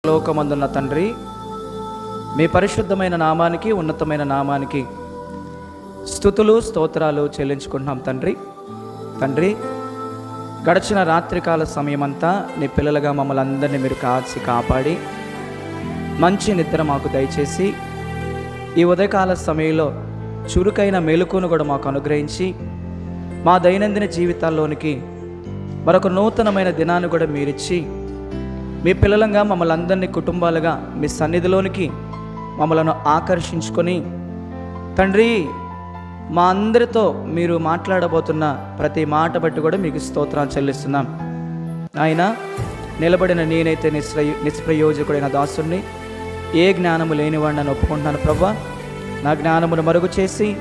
లోకమందున్న తండ్రి, మీ పరిశుద్ధమైన నామానికి, ఉన్నతమైన నామానికి స్తుతులు స్తోత్రాలు చెల్లించుకుంటున్నాం తండ్రి. గడిచిన రాత్రికాల సమయమంతా నీ పిల్లలుగా మమ్మల్ని అందరినీ మీరు కాపాడి మంచి నిద్ర మాకు దయచేసి ఈ ఉదయకాల సమయంలో చురుకైన మెలకువను కూడా మాకు అనుగ్రహించి మా దైనందిన జీవితాల్లోనికి మరొక నూతనమైన దినాన్ని కూడా మీరిచ్చి మీ పిల్లలంగా మమ్మల్ని అందరినీ కుటుంబాలుగా మీ సన్నిధిలోనికి మమ్మలను ఆకర్షించుకొని తండ్రి, మా అందరితో మీరు మాట్లాడబోతున్న ప్రతి మాట బట్టి కూడా మీకు స్తోత్రాలు చెల్లిస్తున్నాం. ఆయన నిలబడిన నేనైతే నిష్ప్రయోజకుడైన దాసుని, ఏ జ్ఞానము లేనివాడిని ఒప్పుకుంటున్నాను ప్రభా. నా జ్ఞానమును మరుగు చేసి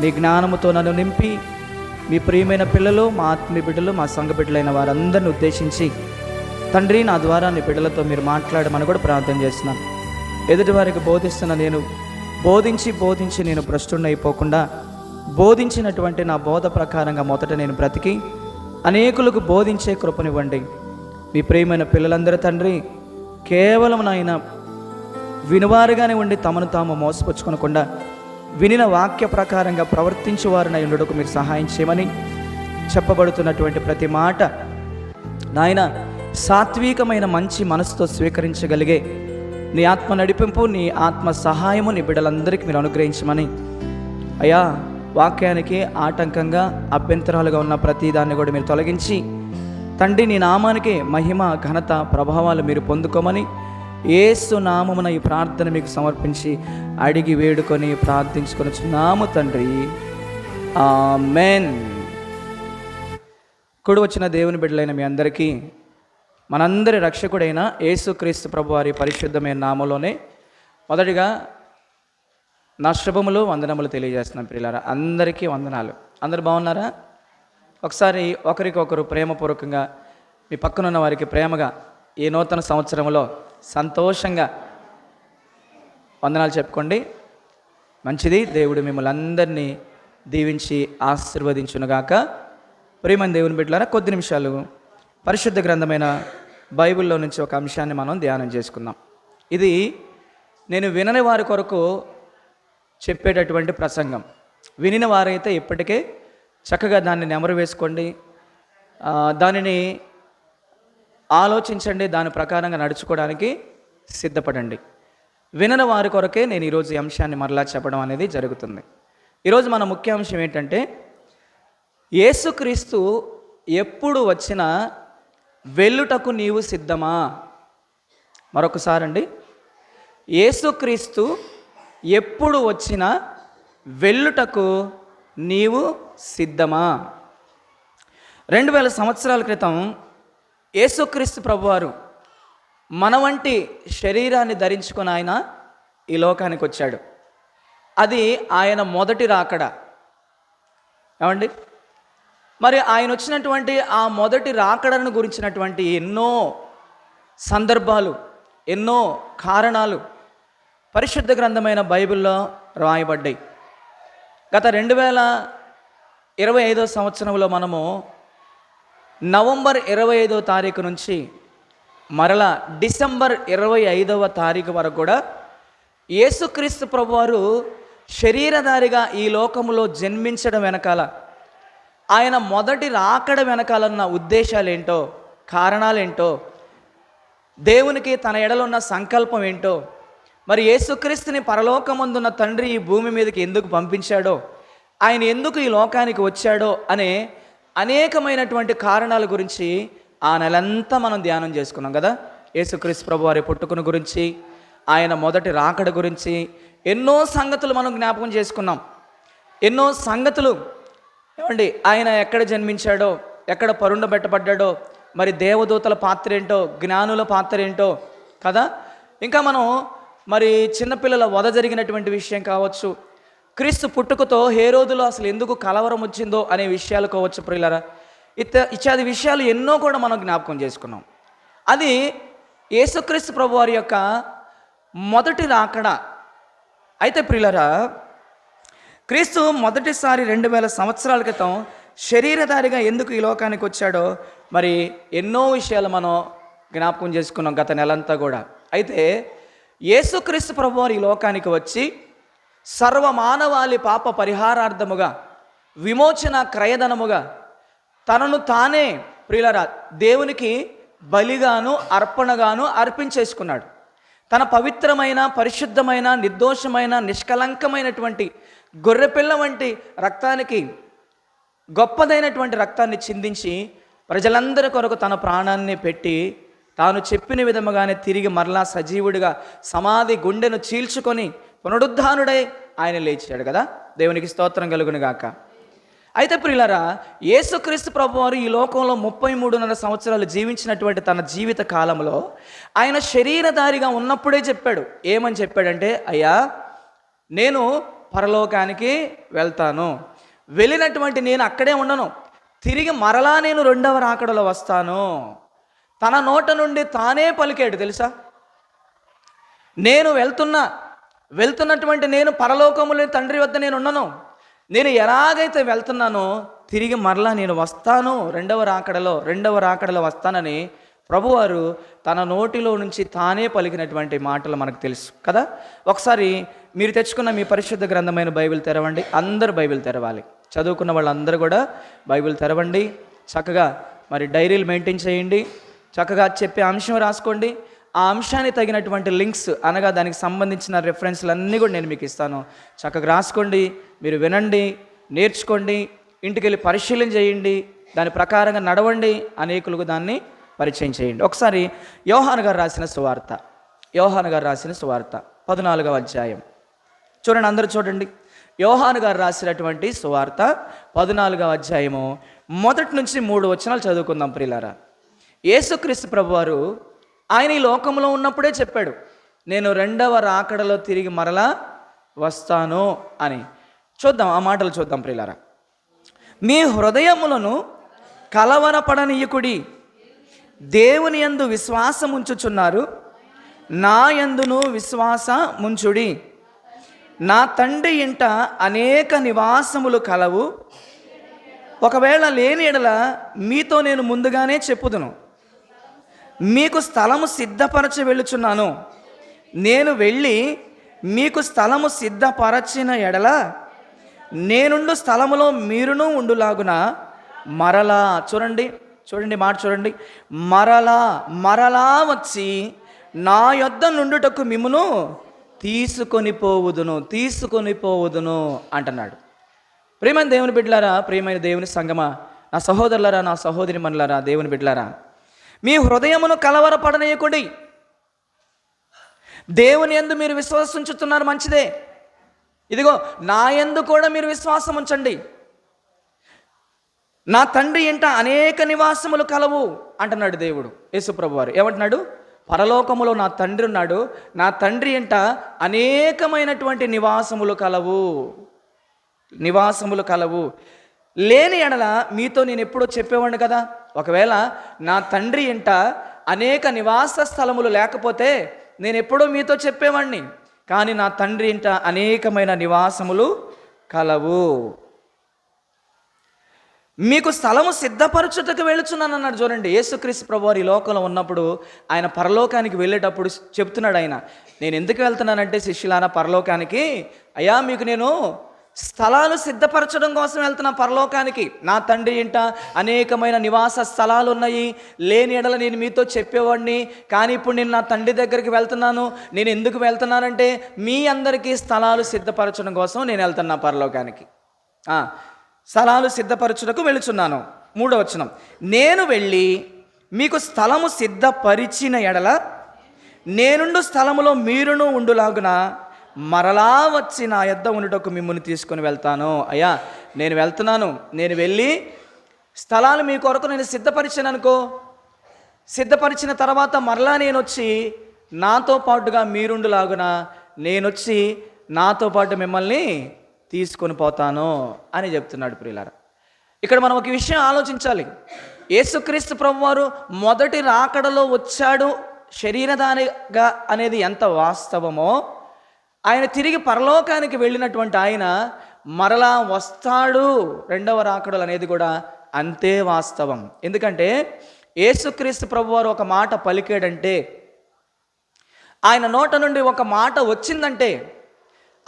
నీ జ్ఞానముతో నన్ను నింపి మీ ప్రియమైన పిల్లలు, మా ఆత్మీయ బిడ్డలు, మా సంఘ బిడ్డలైన వారందరిని ఉద్దేశించి తండ్రి, నా ద్వారా నీ బిడ్డలతో మీరు మాట్లాడమని కూడా ప్రార్థన చేస్తున్నాను. ఎదుటి వారికి బోధిస్తున్న నేను బోధించి నేను భ్రష్టుడిని అయిపోకుండా బోధించినటువంటి నా బోధ ప్రకారంగా మొదట నేను బ్రతికి అనేకులకు బోధించే కృపనివ్వండి. మీ ప్రియమైన పిల్లలందరూ తండ్రి, కేవలం నాయన వినువారుగానే ఉండి తమను తాము మోసపుచ్చుకోనకుండా వినిన వాక్య ప్రకారంగా ప్రవర్తించేవారినై ఉండటకు మీరు సహాయం చేయమని, చెప్పబడుతున్నటువంటి ప్రతి మాట నాయన సాత్వికమైన మంచి మనసుతో స్వీకరించగలిగే నీ ఆత్మ నడిపింపు, నీ ఆత్మ సహాయము నీ బిడ్డలందరికీ మీరు అనుగ్రహించమని, అయ్యా వాక్యానికి ఆటంకంగా అభ్యంతరాలుగా ఉన్న ప్రతి దాన్ని కూడా మీరు తొలగించి తండ్రి, నీ నామానికి మహిమ ఘనత ప్రభావాలు మీరు పొందుకోమని యేసు నామమున ఈ ప్రార్థన మీకు సమర్పించి అడిగి వేడుకొని ప్రార్థించుకొనుచున్నాము తండ్రి, ఆమేన్. కూడి వచ్చిన దేవుని బిడ్డలైన మీ అందరికీ మనందరి రక్షకుడైన యేసుక్రీస్తు ప్రభు వారి పరిశుద్ధమైన నామలోనే మొదటిగా నా శుభములు వందనములు తెలియజేస్తున్నాను. ప్రియులారా, అందరికీ వందనాలు. అందరు బాగున్నారా? ఒకసారి ఒకరికొకరు ప్రేమపూర్వకంగా మీ పక్కనున్న వారికి ప్రేమగా ఈ నూతన సంవత్సరంలో సంతోషంగా వందనాలు చెప్పుకోండి. మంచిది. దేవుడు మిమ్మల్ని అందరినీ దీవించి ఆశీర్వదించునుగాక. ప్రియమైన దేవుని బిడ్డలారా, కొద్ది నిమిషాలు పరిశుద్ధ గ్రంథమైన బైబిల్లో నుంచి ఒక అంశాన్ని మనం ధ్యానం చేసుకుందాం. ఇది నేను వినని వారి కొరకు చెప్పేటటువంటి ప్రసంగం. వినిన వారైతే ఇప్పటికే చక్కగా దాన్ని నెమరు వేసుకోండి, దానిని ఆలోచించండి, దాని ప్రకారంగా నడుచుకోవడానికి సిద్ధపడండి. వినని వారి కొరకే నేను ఈరోజు ఈ అంశాన్ని మరలా చెప్పడం అనేది జరుగుతుంది. ఈరోజు మన ముఖ్య అంశం ఏంటంటే, యేసుక్రీస్తు ఎప్పుడు వచ్చినా వెళ్ళుటకు నీవు సిద్ధమా? మరొకసారి అండి, యేసుక్రీస్తు ఎప్పుడు వచ్చినా వెళ్ళుటకు నీవు సిద్ధమా? 2000 సంవత్సరాల క్రితం యేసుక్రీస్తు ప్రభువారు మన వంటి శరీరాన్ని ధరించుకొని ఆయన ఈ లోకానికి వచ్చాడు. అది ఆయన మొదటి రాకడ. ఏమండి, మరి ఆయన వచ్చినటువంటి ఆ మొదటి రాకడను గురించినటువంటి ఎన్నో సందర్భాలు, ఎన్నో కారణాలు పరిశుద్ధ గ్రంథమైన బైబిల్లో రాయబడ్డాయి. గత 2025 సంవత్సరంలో మనము నవంబర్ 25వ తారీఖు నుంచి మరలా డిసెంబర్ 25వ తారీఖు వరకు కూడా యేసుక్రీస్తు ప్రభువారు శరీరధారిగా ఈ లోకములో జన్మించడం వెనకాల, ఆయన మొదటి రాకడ వెనకాలన్న ఉద్దేశాలేంటో, కారణాలేంటో, దేవునికి తన ఎడలున్న సంకల్పం ఏంటో, మరి యేసుక్రీస్తుని పరలోకమందున్న తండ్రి ఈ భూమి మీదకి ఎందుకు పంపించాడో, ఆయన ఎందుకు ఈ లోకానికి వచ్చాడో అనే అనేకమైనటువంటి కారణాల గురించి ఆ నెలంతా మనం ధ్యానం చేసుకున్నాం కదా. యేసుక్రీస్తు ప్రభు వారి పుట్టుకను గురించి, ఆయన మొదటి రాకడ గురించి ఎన్నో సంగతులు మనం జ్ఞాపకం చేసుకున్నాం. ఎన్నో సంగతులు. ఏమండి, ఆయన ఎక్కడ జన్మించాడో, ఎక్కడ పరుండబెట్టబడ్డాడో, మరి దేవదూతల పాత్ర ఏంటో, జ్ఞానుల పాత్ర ఏంటో కదా. ఇంకా మనం మరి చిన్నపిల్లల వధ జరిగినటువంటి విషయం కావచ్చు, క్రీస్తు పుట్టుకతో హేరోదులో అసలు ఎందుకు కలవరం వచ్చిందో అనే విషయాలు కావచ్చు ప్రియులారా, ఇత్యాది విషయాలు ఎన్నో కూడా మనం జ్ఞాపకం చేసుకున్నాం. అది యేసుక్రీస్తు ప్రభు వారి యొక్క మొదటి రాకడ. అయితే ప్రియులారా, క్రీస్తు మొదటిసారి 2000 సంవత్సరాల క్రితం శరీరధారిగా ఎందుకు ఈ లోకానికి వచ్చాడో మరి ఎన్నో విషయాలు మనం జ్ఞాపకం చేసుకున్నాం గత నెలంతా కూడా. అయితే యేసుక్రీస్తు ప్రభువారు ఈ లోకానికి వచ్చి సర్వమానవాళి పాప పరిహారార్థముగా, విమోచన క్రయధనముగా తనను తానే ప్రియులరా దేవునికి బలిగాను అర్పణగాను అర్పించేసుకున్నాడు. తన పవిత్రమైన, పరిశుద్ధమైన, నిర్దోషమైన, నిష్కలంకమైనటువంటి గొర్రెపిల్ల వంటి రక్తానికి, గొప్పదైనటువంటి రక్తాన్ని చిందించి ప్రజలందరి కొరకు తన ప్రాణాన్ని పెట్టి తాను చెప్పిన విధముగానే తిరిగి మరలా సజీవుడిగా సమాధి గుండెను చీల్చుకొని పునరుద్ధానుడై ఆయన లేచాడు కదా. దేవునికి స్తోత్రం కలుగును గాక. అయితే ప్రియులారా, యేసుక్రీస్తు ప్రభువారు ఈ లోకంలో 33.5 సంవత్సరాలు జీవించినటువంటి తన జీవిత కాలంలో ఆయన శరీరధారిగా ఉన్నప్పుడే చెప్పాడు. ఏమని చెప్పాడంటే, అయ్యా నేను పరలోకానికి వెళ్తాను, వెళ్ళినటువంటి నేను అక్కడే ఉండను, తిరిగి మరలా నేను 2వ రాకడలో వస్తాను. తన నోట నుండి తానే పలికాడు తెలుసా. నేను వెళ్తున్నటువంటి నేను పరలోకములో తండ్రి వద్ద నేను ఉండను, నేను ఎలాగైతే వెళ్తున్నానో తిరిగి మరలా నేను వస్తాను, 2వ రాకడలో వస్తానని ప్రభువారు తన నోటిలో నుంచి తానే పలికినటువంటి మాటలు మనకు తెలుసు కదా. ఒకసారి మీరు తెచ్చుకున్న మీ పరిశుద్ధ గ్రంథమైన బైబిల్ తెరవండి. అందరూ బైబిల్ తెరవాలి. చదువుకున్న వాళ్ళందరూ కూడా బైబిల్ తెరవండి. చక్కగా మరి డైరీలు మెయింటైన్ చేయండి. చక్కగా చెప్పే అంశం రాసుకోండి. ఆ అంశానికి తగినటువంటి లింక్స్ అనగా దానికి సంబంధించిన రెఫరెన్స్లు అన్నీ కూడా నేను మీకు ఇస్తాను. చక్కగా రాసుకోండి, మీరు వినండి, నేర్చుకోండి, ఇంటికి వెళ్ళి పరిశీలన చేయండి, దాని ప్రకారంగా నడవండి, అనేకులకు దాన్ని పరిచయం చేయండి. ఒకసారి యోహాను గారు రాసిన సువార్త 14వ అధ్యాయం చూడండి. అందరూ చూడండి. యోహాను గారు రాసినటువంటి సువార్త 14వ అధ్యాయము 1 నుంచి 3 వచనాలు చదువుకుందాం ప్రియులారా. యేసుక్రీస్తు ప్రభువారు ఆయన ఈ లోకంలో ఉన్నప్పుడే చెప్పాడు, నేను 2వ రాకడలో తిరిగి మరలా వస్తాను అని. చూద్దాం, ఆ మాటలు చూద్దాం ప్రియులారా. మీ హృదయములను కలవరపడనీయకుడి, దేవుని యందు విశ్వాసం ఉంచుచున్నారు, నా యందును విశ్వాసముంచుడి. నా తండ్రి ఇంట అనేక నివాసములు కలవు, ఒకవేళ లేని ఎడల మీతో నేను ముందుగానే చెప్పుదును. మీకు స్థలము సిద్ధపరచ వెళ్ళుచున్నాను. నేను వెళ్ళి మీకు స్థలము సిద్ధపరచిన ఎడల నేనుండు స్థలములో మీరును ఉండులాగున మరలా, చూడండి మాట చూడండి, మరలా వచ్చి నా యొద్ద నుండుటకు మిమ్మును తీసుకొని పోవుదును అంటున్నాడు. ప్రియమైన దేవుని బిడ్డలారా, ప్రియమైన దేవుని సంగమా, నా సహోదరులారా, నా సహోదరి మనులారా, దేవుని బిడ్డలారా, మీ హృదయమును కలవరపడనీయకుడి. దేవుని యందు మీరు విశ్వాసం ఉంచుతున్నారు, మంచిదే. ఇదిగో నా యందు కూడా మీరు విశ్వాసం ఉంచండి. నా తండ్రి ఇంట అనేక నివాసములు కలవు అంటున్నాడు దేవుడు. యేసుప్రభు వారు ఏమంటున్నాడు? పరలోకములో నా తండ్రి ఉన్నాడు, నా తండ్రి ఇంట అనేకమైనటువంటి నివాసములు కలవు. లేని ఎడల మీతో నేను ఎప్పుడో చెప్పేవాడిని కదా. ఒకవేళ నా తండ్రి ఇంట అనేక నివాస స్థలములు లేకపోతే నేను ఎప్పుడో మీతో చెప్పేవాడిని. కానీ నా తండ్రి ఇంట అనేకమైన నివాసములు కలవు, మీకు స్థలము సిద్ధపరచుటకు వెళుచున్నాను అన్నాడు. చూడండి, యేసుక్రీస్తు ప్రభువారు ఈ లోకంలో ఉన్నప్పుడు ఆయన పరలోకానికి వెళ్ళేటప్పుడు చెప్తున్నాడు. ఆయన నేను ఎందుకు వెళ్తున్నానంటే, శిష్యులారా పరలోకానికి, అయ్యా మీకు నేను స్థలాలు సిద్ధపరచడం కోసం వెళ్తున్నా పరలోకానికి. నా తండ్రి ఇంట అనేకమైన నివాస స్థలాలు ఉన్నాయి, లేని ఎడల నేను మీతో చెప్పేవాడిని. కానీ ఇప్పుడు నేను నా తండ్రి దగ్గరికి వెళ్తున్నాను. నేను ఎందుకు వెళ్తున్నానంటే మీ అందరికీ స్థలాలు సిద్ధపరచడం కోసం నేను వెళ్తున్నా పరలోకానికి. స్థలాలు సిద్ధపరచుటకు వెళుచున్నాను. 3వ వచనం, నేను వెళ్ళి మీకు స్థలము సిద్ధపరిచిన ఎడల నేనుండు స్థలములో మీరును ఉండులాగున మరలా వచ్చి నా యొద్ద ఉండుటకు మిమ్మల్ని తీసుకొని వెళ్తాను. అయ్యా నేను వెళ్తున్నాను, నేను వెళ్ళి స్థలాలు మీ కొరకు నేను సిద్ధపరిచాను అనుకో, సిద్ధపరిచిన తర్వాత మరలా నేను వచ్చి నాతో పాటుగా మీరుండులాగున నేనొచ్చి నాతో పాటు మిమ్మల్ని తీసుకొని పోతాను అని చెప్తున్నాడు. ప్రియులారా, ఇక్కడ మనం ఒక విషయం ఆలోచించాలి. యేసుక్రీస్తు ప్రభువారు మొదటి రాకడలో వచ్చాడు శరీరధారిగా అనేది ఎంత వాస్తవమో, ఆయన తిరిగి పరలోకానికి వెళ్ళినటువంటి ఆయన మరలా వస్తాడు 2వ రాకడలు అనేది కూడా అంతే వాస్తవం. ఎందుకంటే యేసుక్రీస్తు ప్రభువారు ఒక మాట పలికాడంటే ఆయన నోట నుండి ఒక మాట వచ్చిందంటే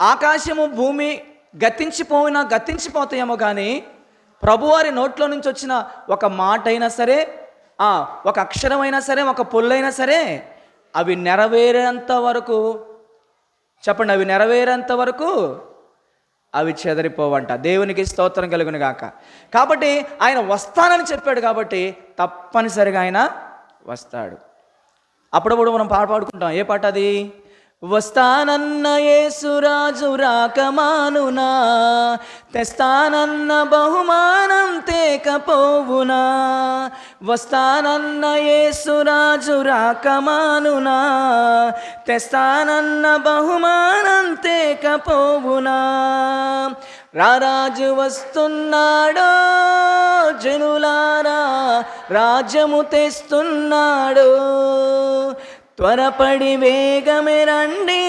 ఆకాశము భూమి గతించిపోతాయేమో కానీ ప్రభువారి నోట్లో నుంచి వచ్చిన ఒక మాట అయినా సరే, ఒక అక్షరమైనా సరే, ఒక పొల్లైనా సరే, అవి నెరవేరేంత వరకు, చెప్పండి, అవి నెరవేరేంత వరకు అవి చెదరిపోవంట. దేవునికి స్తోత్రం కలుగును గాక. కాబట్టి ఆయన వస్తానని చెప్పాడు కాబట్టి తప్పనిసరిగా ఆయన వస్తాడు. అప్పుడప్పుడు మనం పాట పాడుకుంటాం. ఏ పాట అది? వస్తానన్న యేసురాజు రాకమానునా, తెస్తానన్న బహుమానం తేకపోవునా. వస్తానన్న యేసురాజు రాకమానునా, తెస్తానన్న బహుమానం తేకపోవునా. రారాజు వస్తున్నాడో జనులారా, రాజ్యము తెస్తున్నాడు. త్వరపడి వేగమే రండి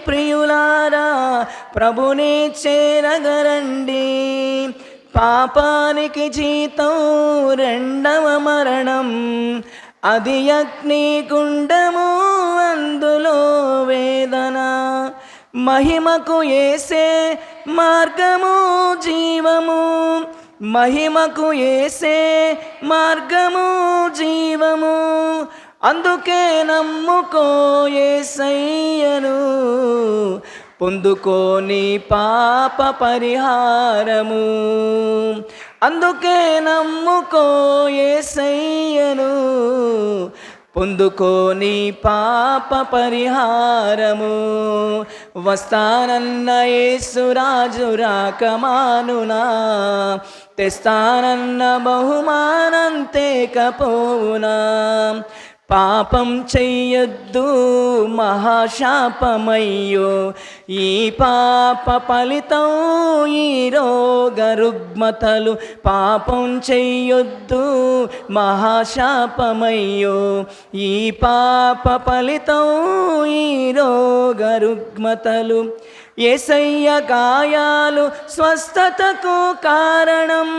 ప్రియులారా, ప్రభుని చేరగరండి. పాపానికి జీతం రెండవ మరణం, అది అగ్నిగుండము, అందులో వేదన. మహిమకు యేసే మార్గము జీవము, మహిమకు యేసే మార్గము జీవము. అందుకే నమ్ముకో యేసయ్యను, పొందుకో నీ పాప పరిహారము. అందుకే నమ్ముకో యేసయ్యను, పొందుకో నీ పాప పరిహారము. వస్తానన్న యేసురాజు రాకమానునా, తెస్తానన్న బహుమానం తేకపోవునా. పాపం చెయ్యొద్దు మహాశాపమయ్యో, ఈ పాప ఫలితం ఈ రోగ రుగ్మతలు. పాపం చెయ్యొద్దు మహాశాపమయ్యో, ఈ పాప ఫలితం ఈ రోగ రుగ్మతలు. యేసయ్య గాయాలు స్వస్థతకు కారణం,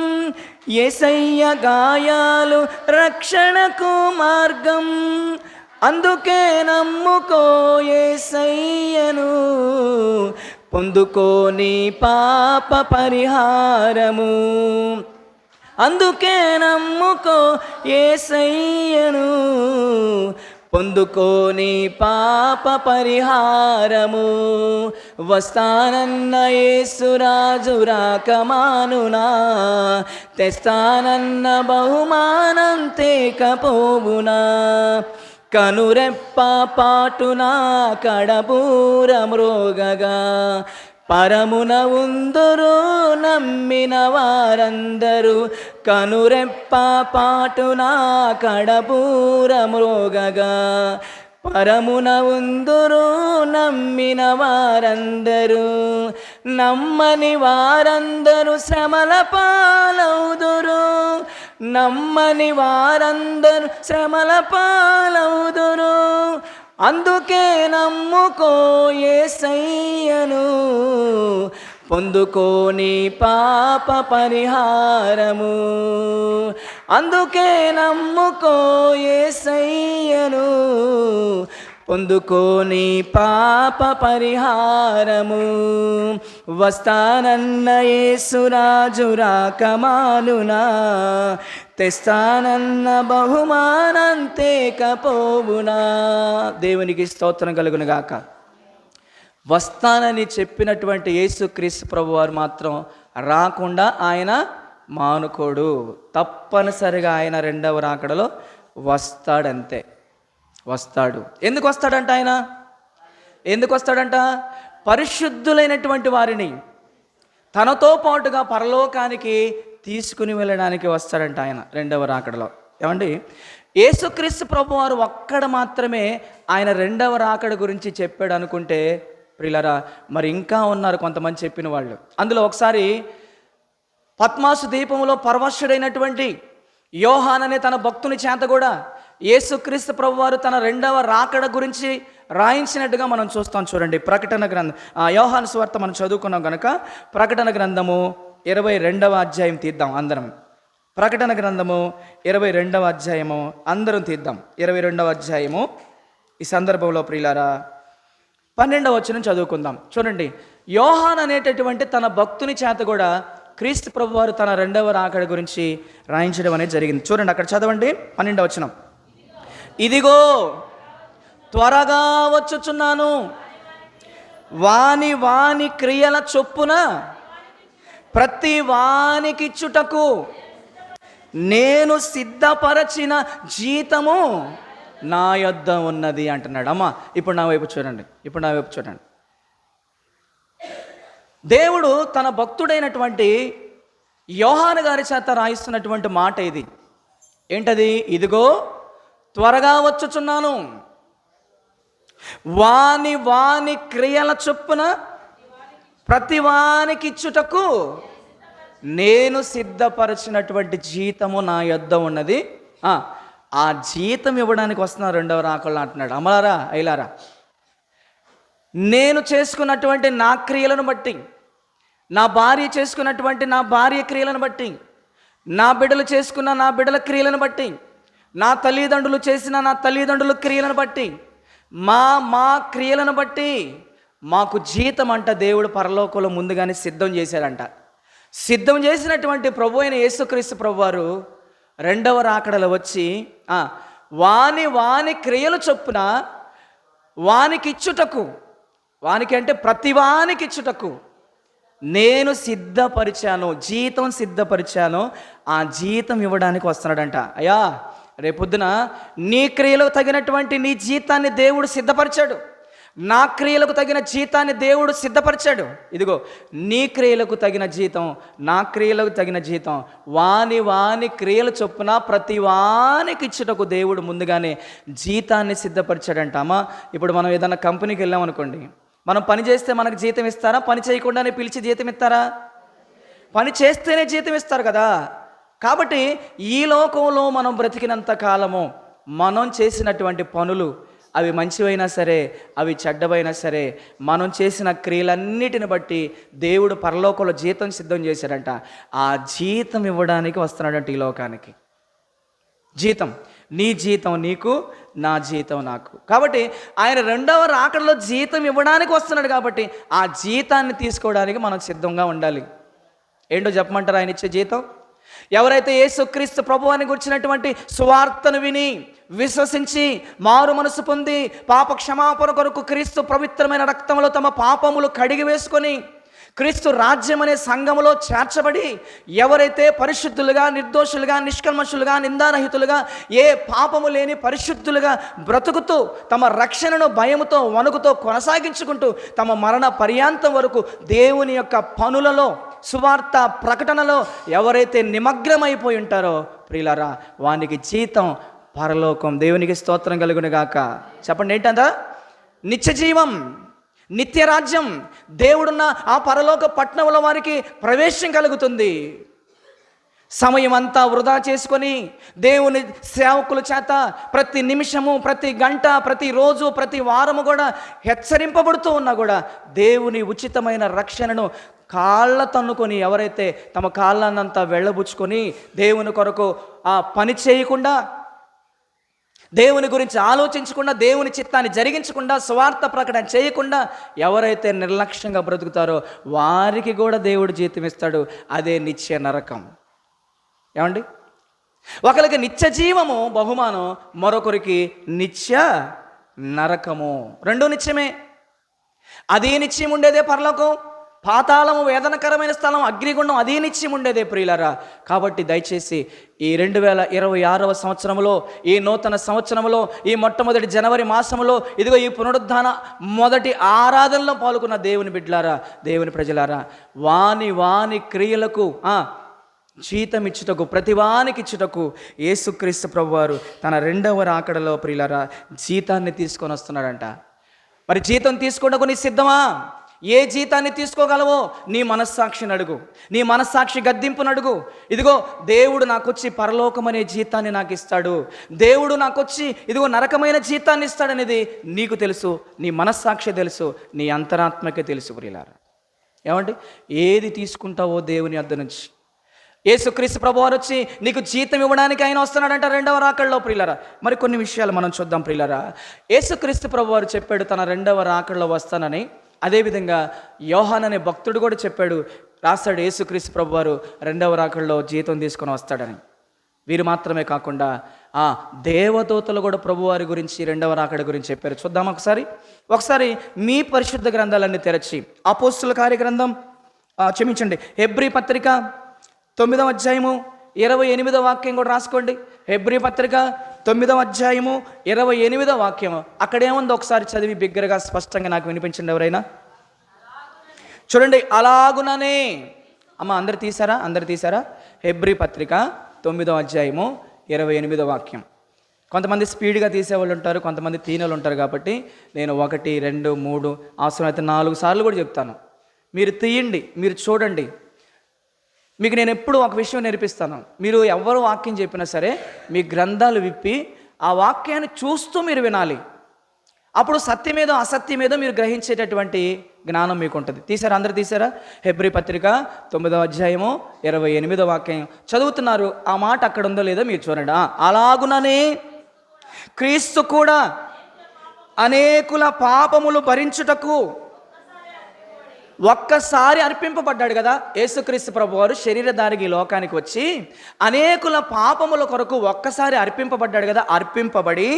యేసయ్య గాయాలు రక్షణకు మార్గం. అందుకే నమ్ముకో యేసయ్యను, పొందుకో నీ పాప పరిహారము. అందుకే నమ్ముకో యేసయ్యను, పొందుకో నీ పాప పరిహారము. వస్తానన్న యేసురాజు రాకమానునా, తెస్తానన్న బహుమానం తేకపోవునా. కనురెప్ప పాటునా కడబూర మ్రోగగా, పరమున ఉందురు నమ్మిన వారందరూ. కనురెప్ప పాటునా కడబూర మ్రోగగా, పరమున ఉందురు నమ్మిన వారందరూ. నమ్మని వారందరూ శ్రమల పాలవుదురు, నమ్మని వారందరూ శ్రమల పాలవుదురు. అందుకే నమ్ముకో యేసయ్యను, పొందుకో నీ పాప పరిహారము. అందుకే నమ్ముకో యేసయ్యను, పొందుకో నీ పాప పరిహారము. వస్తానన్న యేసురాజు రాకమానునా, తెస్తానన్న బహుమానం తేకపోవునా. దేవునికి స్తోత్రం కలుగును గాక. వస్తానని చెప్పినటువంటి యేసుక్రీస్తు ప్రభువారు మాత్రం రాకుండా ఆయన మానుకోడు. తప్పనిసరిగా ఆయన రెండవ రాకడలో వస్తాడంతే, వస్తాడు. ఎందుకు వస్తాడంట ఆయన? ఎందుకు వస్తాడంట? పరిశుద్ధులైనటువంటి వారిని తనతో పాటుగా పరలోకానికి తీసుకుని వెళ్ళడానికి వస్తాడంట ఆయన రెండవ రాకడలో. ఏమండి, యేసుక్రీస్తు ప్రభువారు ఒక్కడ మాత్రమే ఆయన రెండవ రాకడ గురించి చెప్పాడు అనుకుంటే ప్రియులారా, మరి ఇంకా ఉన్నారు కొంతమంది చెప్పిన వాళ్ళు. అందులో ఒకసారి పద్మాసు దీపంలో పరవశుడైనటువంటి యోహాన్ అనే తన భక్తుని చేత కూడా యేసుక్రీస్తు ప్రభువారు తన రెండవ రాకడ గురించి రాయించినట్టుగా మనం చూస్తాం. చూడండి, ప్రకటన గ్రంథం, యోహాను సువార్త మనం చదువుకున్నాం కనుక ప్రకటన గ్రంథము 22వ అధ్యాయం తీద్దాం అందరం. ప్రకటన గ్రంథము 22వ అధ్యాయము అందరం తీద్దాం. 22వ అధ్యాయము ఈ సందర్భంలో ప్రియులారా 12వ వచనం చదువుకుందాం. చూడండి, యోహాన్ అనేటటువంటి తన భక్తుని చేత కూడా క్రీస్తు ప్రభువారు తన రెండవ రాకడ గురించి రాయించడం అనేది జరిగింది. చూడండి, అక్కడ చదవండి 12వ వచనం. ఇదిగో త్వరగా వచ్చుచున్నాను, వాని వాని క్రియల చొప్పున ప్రతి వానికిచ్చుటకు నేను సిద్ధపరచిన జీతము నా యొద్ద ఉన్నది అంటున్నాడు. అమ్మా, ఇప్పుడు నా వైపు చూడండి. దేవుడు తన భక్తుడైనటువంటి యోహాను గారి చేత రాయిస్తున్నటువంటి మాట ఇది. ఏంటది? ఇదిగో త్వరగా వచ్చుచున్నాను, వాని వాని క్రియల చొప్పున ప్రతి వానికి ఇచ్చుటకు నేను సిద్ధపరిచినటువంటి జీతము నా యొద్ద ఉన్నది. ఆ జీతం ఇవ్వడానికి వస్తున్నారు రెండవ రాకళ్ళు అంటున్నాడు. అమలారా, అయిలారా, నేను చేసుకున్నటువంటి నా క్రియలను బట్టి, నా భార్య చేసుకున్నటువంటి నా భార్య క్రియలను బట్టి, నా బిడ్డలు చేసుకున్న నా బిడ్డల క్రియలను బట్టి, నా తల్లిదండ్రులు చేసిన నా తల్లిదండ్రుల క్రియలను బట్టి, మా క్రియలను బట్టి మాకు జీతం అంట దేవుడు పరలోకంలో ముందుగానే సిద్ధం చేశాడంట. సిద్ధం చేసినటువంటి ప్రభు అయిన యేసుక్రీస్తు ప్రభువారు రెండవ రాకడలో వచ్చి వాని వాని క్రియలు చొప్పున వానికి ఇచ్చుటకు, వానికి అంటే ప్రతి వానికి ఇచ్చుటకు నేను సిద్ధపరిచాను, జీతం సిద్ధపరిచాను, ఆ జీతం ఇవ్వడానికి వస్తున్నాడంట. అయ్యా, రేపొద్దున నీ క్రియలకు తగినటువంటి నీ జీతాన్ని దేవుడు సిద్ధపరిచాడు, నా క్రియలకు తగిన జీతాన్ని దేవుడు సిద్ధపరిచాడు. ఇదిగో నీ క్రియలకు తగిన జీతం, నా క్రియలకు తగిన జీతం, వాని వాని క్రియల చొప్పున ప్రతి వానికి ఇచ్చుటకు దేవుడు ముందుగానే జీతాన్ని సిద్ధపరిచాడంట. అమ్మా, ఇప్పుడు మనం ఏదైనా కంపెనీకి వెళ్ళామనుకోండి, మనం పని చేస్తే మనకు జీతం ఇస్తారా? పని చేయకుండానే పిలిచి జీతం ఇస్తారా? పని చేస్తేనే జీతం ఇస్తారు కదా. కాబట్టి ఈ లోకంలో మనం బ్రతికినంత కాలము మనం చేసినటువంటి పనులు, అవి మంచివైనా సరే అవి చెడ్డవైనా సరే, మనం చేసిన క్రియలన్నిటిని బట్టి దేవుడు పరలోకంలో జీతం సిద్ధం చేశాడంట. ఆ జీతం ఇవ్వడానికి వస్తున్నాడంట ఈ లోకానికి. జీతం, నీ జీతం నీకు, నా జీతం నాకు. కాబట్టి ఆయన రెండవ రాకడలో జీతం ఇవ్వడానికి వస్తున్నాడు. కాబట్టి ఆ జీతాన్ని తీసుకోవడానికి మనం సిద్ధంగా ఉండాలి. ఏంటో చెప్పమంటారు ఆయన ఇచ్చే జీతం? ఎవరైతే యేసుక్రీస్తు ప్రభువాన్ని గురించినటువంటి సువార్తను విని విశ్వసించి మారు మనసు పొంది పాప క్షమాపణ కొరకు క్రీస్తు పవిత్రమైన రక్తంలో తమ పాపములు కడిగి వేసుకొని క్రీస్తు రాజ్యం అనే సంఘములో చేర్చబడి ఎవరైతే పరిశుద్ధులుగా, నిర్దోషులుగా, నిష్కల్మషులుగా, నిందారహితులుగా, ఏ పాపము లేని పరిశుద్ధులుగా బ్రతుకుతూ తమ రక్షణను భయముతో వణుకుతో కొనసాగించుకుంటూ తమ మరణ పర్యాంతం వరకు దేవుని యొక్క పనులలో, సువార్త ప్రకటనలో ఎవరైతే నిమగ్నమైపోయి ఉంటారో ప్రియులారా, వానికి జీతం పరలోకం. దేవునికి స్తోత్రం కలుగును గాక. చెప్పండి, ఏంటందా? నిత్య జీవం, నిత్య రాజ్యం. దేవుడున్న ఆ పరలోక పట్టణంలో వారికి ప్రవేశం కలుగుతుంది. సమయం అంతా వృధా చేసుకొని దేవుని సేవకుల చేత ప్రతి నిమిషము, ప్రతి గంట, ప్రతి రోజు, ప్రతి వారము కూడా హెచ్చరింపబడుతూ ఉన్నా కూడా దేవుని ఉచితమైన రక్షణను కాళ్ళ తన్నుకొని ఎవరైతే తమ కాళ్ళనంతా వెళ్ళబుచ్చుకొని దేవుని కొరకు ఆ పని చేయకుండా, దేవుని గురించి ఆలోచించకుండా, దేవుని చిత్తాన్ని జరిగించకుండా, స్వార్థ ప్రకటన చేయకుండా ఎవరైతే నిర్లక్ష్యంగా బ్రతుకుతారో వారికి కూడా దేవుడు జీతం ఇస్తాడు. అదే నిత్య నరకం. ఏమండి? ఒకరికి నిత్య జీవము బహుమానం, మరొకరికి నిత్య నరకము. రెండో నిత్యమే. అదే నిత్యం ఉండేదే పరలోకం, పాతాళము వేదనకరమైన స్థలం, అగ్నిగుండం అదే నిత్యం ఉండేదే ప్రియులారా. కాబట్టి దయచేసి ఈ 2026వ సంవత్సరంలో, ఈ నూతన సంవత్సరంలో, ఈ మొట్టమొదటి జనవరి మాసంలో, ఇదిగో ఈ పునరుద్ధాన మొదటి ఆరాధనలో పాల్గొన్న దేవుని బిడ్డలారా, దేవుని ప్రజలారా, వాని వాని క్రియలకు జీతం ఇచ్చుటకు, ప్రతివానికి ఇచ్చుటకు యేసుక్రీస్తు ప్రభువారు తన రెండవ రాకడలో ప్రియులారా జీతాన్ని తీసుకొని వస్తున్నాడంట. మరి జీతం తీసుకోవడానికి నీ సిద్ధమా? ఏ జీతాన్ని తీసుకోగలవో నీ మనస్సాక్షిని అడుగు, నీ మనస్సాక్షి గద్దింపును అడుగు. ఇదిగో దేవుడు నాకొచ్చి పరలోకం అనే జీతాన్ని నాకు ఇస్తాడు, దేవుడు నాకొచ్చి ఇదిగో నరకమైన జీతాన్ని ఇస్తాడనేది నీకు తెలుసు, నీ మనస్సాక్షి తెలుసు, నీ అంతరాత్మకే తెలుసు ప్రియులారా. ఏమండి? ఏది తీసుకుంటావో దేవుని వద్ద నుంచి యేసుక్రీస్తు ప్రభువారు వచ్చి నీకు జీతం ఇవ్వడానికి ఆయన వస్తున్నాడంట రెండవ రాకడలో ప్రియులరా. మరి కొన్ని విషయాలు మనం చూద్దాం ప్రియులరా. యేసుక్రీస్తు ప్రభువారు చెప్పాడు తన రెండవ రాకడలో వస్తానని. అదేవిధంగా యోహాన్ అనే భక్తుడు కూడా చెప్పాడు, రాస్తాడు యేసుక్రీస్తు ప్రభువారు రెండవ రాకడలో జీతం తీసుకొని వస్తాడని. వీరు మాత్రమే కాకుండా దేవదూతలు కూడా ప్రభువారి గురించి రెండవ రాకడ గురించి చెప్పారు. చూద్దాం ఒకసారి మీ పరిశుద్ధ గ్రంథాలన్నీ తెరచి అపోస్తుల కార్య గ్రంథం హెబ్రీ పత్రిక 9వ అధ్యాయము 28వ వాక్యం కూడా రాసుకోండి. హెబ్రీ పత్రిక 9వ అధ్యాయము 28వ వాక్యం. అక్కడేముందో ఒకసారి చదివి బిగ్గరగా స్పష్టంగా నాకు వినిపించండి ఎవరైనా. చూడండి, అలాగుననే అందరు తీసారా? హెబ్రీ పత్రిక 9వ అధ్యాయము 28వ వాక్యం. కొంతమంది స్పీడ్గా తీసేవాళ్ళు ఉంటారు, కొంతమంది తీనలు ఉంటారు. కాబట్టి నేను 1, 2, 3 అవసరమైతే 4 సార్లు కూడా చెప్తాను. మీరు తీయండి, మీరు చూడండి. మీకు నేను ఎప్పుడు ఒక విషయం నేర్పిస్తాను. మీరు ఎవరు వాక్యం చెప్పినా సరే మీ గ్రంథాలు విప్పి ఆ వాక్యాన్ని చూస్తూ మీరు వినాలి. అప్పుడు సత్యమేదో అసత్యమేదో మీరు గ్రహించేటటువంటి జ్ఞానం మీకు ఉంటుంది. అందరూ తీసారా? హెబ్రీ పత్రిక 9వ అధ్యాయము 28వ వాక్యం చదువుతున్నారు. ఆ మాట అక్కడ ఉందో లేదో మీరు చూడండి. అలాగుననే క్రీస్తు కూడా అనేకుల పాపములు భరించుటకు ఒక్కసారి అర్పింపబడ్డాడు కదా. యేసుక్రీస్తు ప్రభువారు శరీరధారికి ఈ లోకానికి వచ్చి అనేకుల పాపముల కొరకు ఒక్కసారి అర్పింపబడ్డాడు కదా. అర్పింపబడి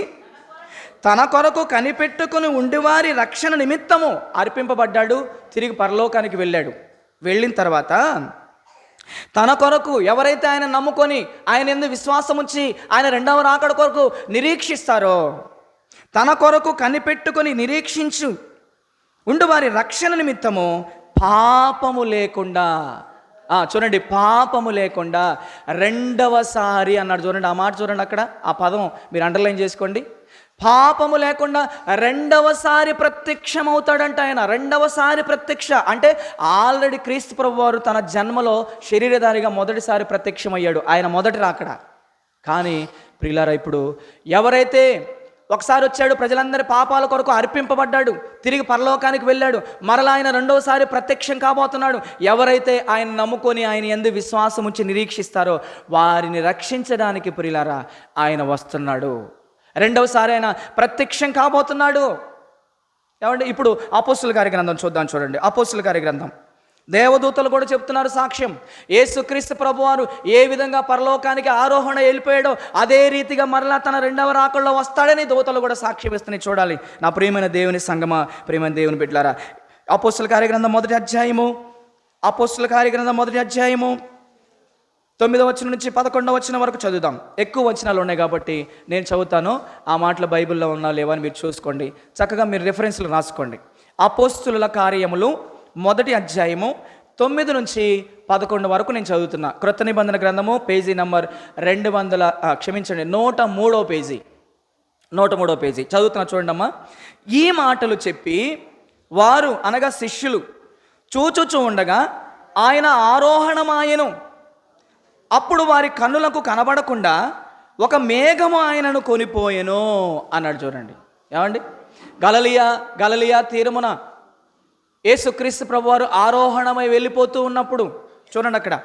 తన కొరకు కనిపెట్టుకుని ఉండివారి రక్షణ నిమిత్తము అర్పింపబడ్డాడు. తిరిగి పరలోకానికి వెళ్ళాడు. వెళ్ళిన తర్వాత తన కొరకు ఎవరైతే ఆయన నమ్ముకొని ఆయన యందు విశ్వాసం ఉంచి ఆయన రెండవ రాకడ కొరకు నిరీక్షిస్తారో, తన కొరకు కనిపెట్టుకొని నిరీక్షించు ఉండు వారి రక్షణ నిమిత్తము పాపము లేకుండా, చూడండి, పాపము లేకుండా రెండవసారి అన్నాడు. చూడండి, ఆ మాట చూడండి, అక్కడ ఆ పదం మీరు అండర్లైన్ చేసుకోండి. పాపము లేకుండా రెండవసారి ప్రత్యక్షమవుతాడంట ఆయన. రెండవసారి ప్రత్యక్ష అంటే ఆల్రెడీ క్రీస్తు ప్రభువారు తన జన్మలో శరీరధారిగా మొదటిసారి ప్రత్యక్షమయ్యాడు, ఆయన మొదటి రాకడ. కానీ ప్రియులారా, ఇప్పుడు ఎవరైతే ఒకసారి వచ్చాడు, ప్రజలందరి పాపాల కొరకు అర్పింపబడ్డాడు, తిరిగి పరలోకానికి వెళ్ళాడు, మరలా ఆయన రెండవసారి ప్రత్యక్షం కాబోతున్నాడు. ఎవరైతే ఆయన నమ్ముకొని ఆయన యందు విశ్వాసం ఉంచి నిరీక్షిస్తారో వారిని రక్షించడానికి ప్రియులారా ఆయన వస్తున్నాడు. రెండవసారి ఆయన ప్రత్యక్షం కాబోతున్నాడు. ఏమంటే ఇప్పుడు అపోస్తుల కార్య గ్రంథం చూద్దాం. చూడండి, అపోస్తుల కార్య గ్రంథం. దేవదూతలు కూడా చెప్తున్నారు సాక్ష్యం. యేసుక్రీస్తు ప్రభువారు ఏ విధంగా పరలోకానికి ఆరోహణ వెళ్ళిపోయాడో అదే రీతిగా మరలా తన రెండవ రాకడలో వస్తాడని దూతలు కూడా సాక్ష్యం ఇస్తున్నాయి. చూడాలి నా ప్రియమైన దేవుని సంగమా, ప్రియమైన దేవుని బిడ్డలారా. అపోస్తుల కార్య గ్రంథం 1వ అధ్యాయము, అపోస్తుల కార్య గ్రంథం 1వ అధ్యాయము 9వ వచనం నుంచి 11వ వచనం వరకు చదువుదాం. ఎక్కువ వచనాలు ఉన్నాయి కాబట్టి నేను చదువుతాను. ఆ మాటలు బైబిల్లో ఉన్నా లేవని మీరు చూసుకోండి. చక్కగా మీరు రిఫరెన్స్లు రాసుకోండి. అపోస్తుల కార్యములు 1వ అధ్యాయము 9 నుంచి 11 వరకు నేను చదువుతున్నా. క్రొత్త నిబంధన గ్రంథము పేజీ నంబర్ 103వ పేజీ, 103వ పేజీ చదువుతున్నా. చూడండి అమ్మా. ఈ మాటలు చెప్పి వారు అనగా శిష్యులు చూచుచూ ఉండగా ఆయన ఆరోహణమాయెను. అప్పుడు వారి కన్నులకు కనబడకుండా ఒక మేఘము ఆయనను కొనిపోయెను అన్నాడు. చూడండి, ఏమండి, గలిలయ తీరమున యేసుక్రీస్తు ప్రభువారు ఆరోహణమై వెళ్ళిపోతూ ఉన్నప్పుడు చూడండి, అక్కడ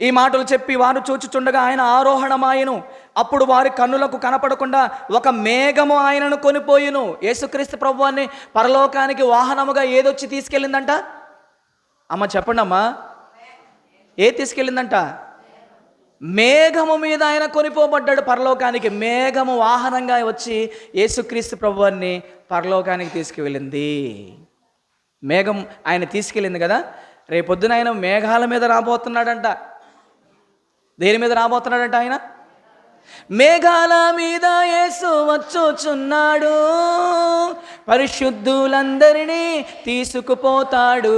ఈ మాటలు చెప్పి వారు చూచుచుండగా ఆయన ఆరోహణమాయెను. అప్పుడు వారి కన్నులకు కనపడకుండా ఒక మేఘము ఆయనను కొనిపోయెను. యేసుక్రీస్తు ప్రభువాన్ని పరలోకానికి వాహనముగా ఏదొచ్చి తీసుకెళ్ళిందంట? అమ్మ చెప్పండి అమ్మా, తీసుకెళ్ళిందంట? మేఘము మీద ఆయన కొనిపోబడ్డాడు పరలోకానికి. మేఘము వాహనంగా వచ్చి యేసుక్రీస్తు ప్రభువాన్ని పరలోకానికి తీసుకువెళ్ళింది. మేఘం ఆయన తీసుకెళ్ళింది కదా. రేపొద్దున ఆయన మేఘాల మీద రాబోతున్నాడంట. దేని మీద రాబోతున్నాడంట? ఆయన మేఘాల మీద యేసు వచ్చుచున్నాడు, పరిశుద్ధులందరినీ తీసుకుపోతాడు.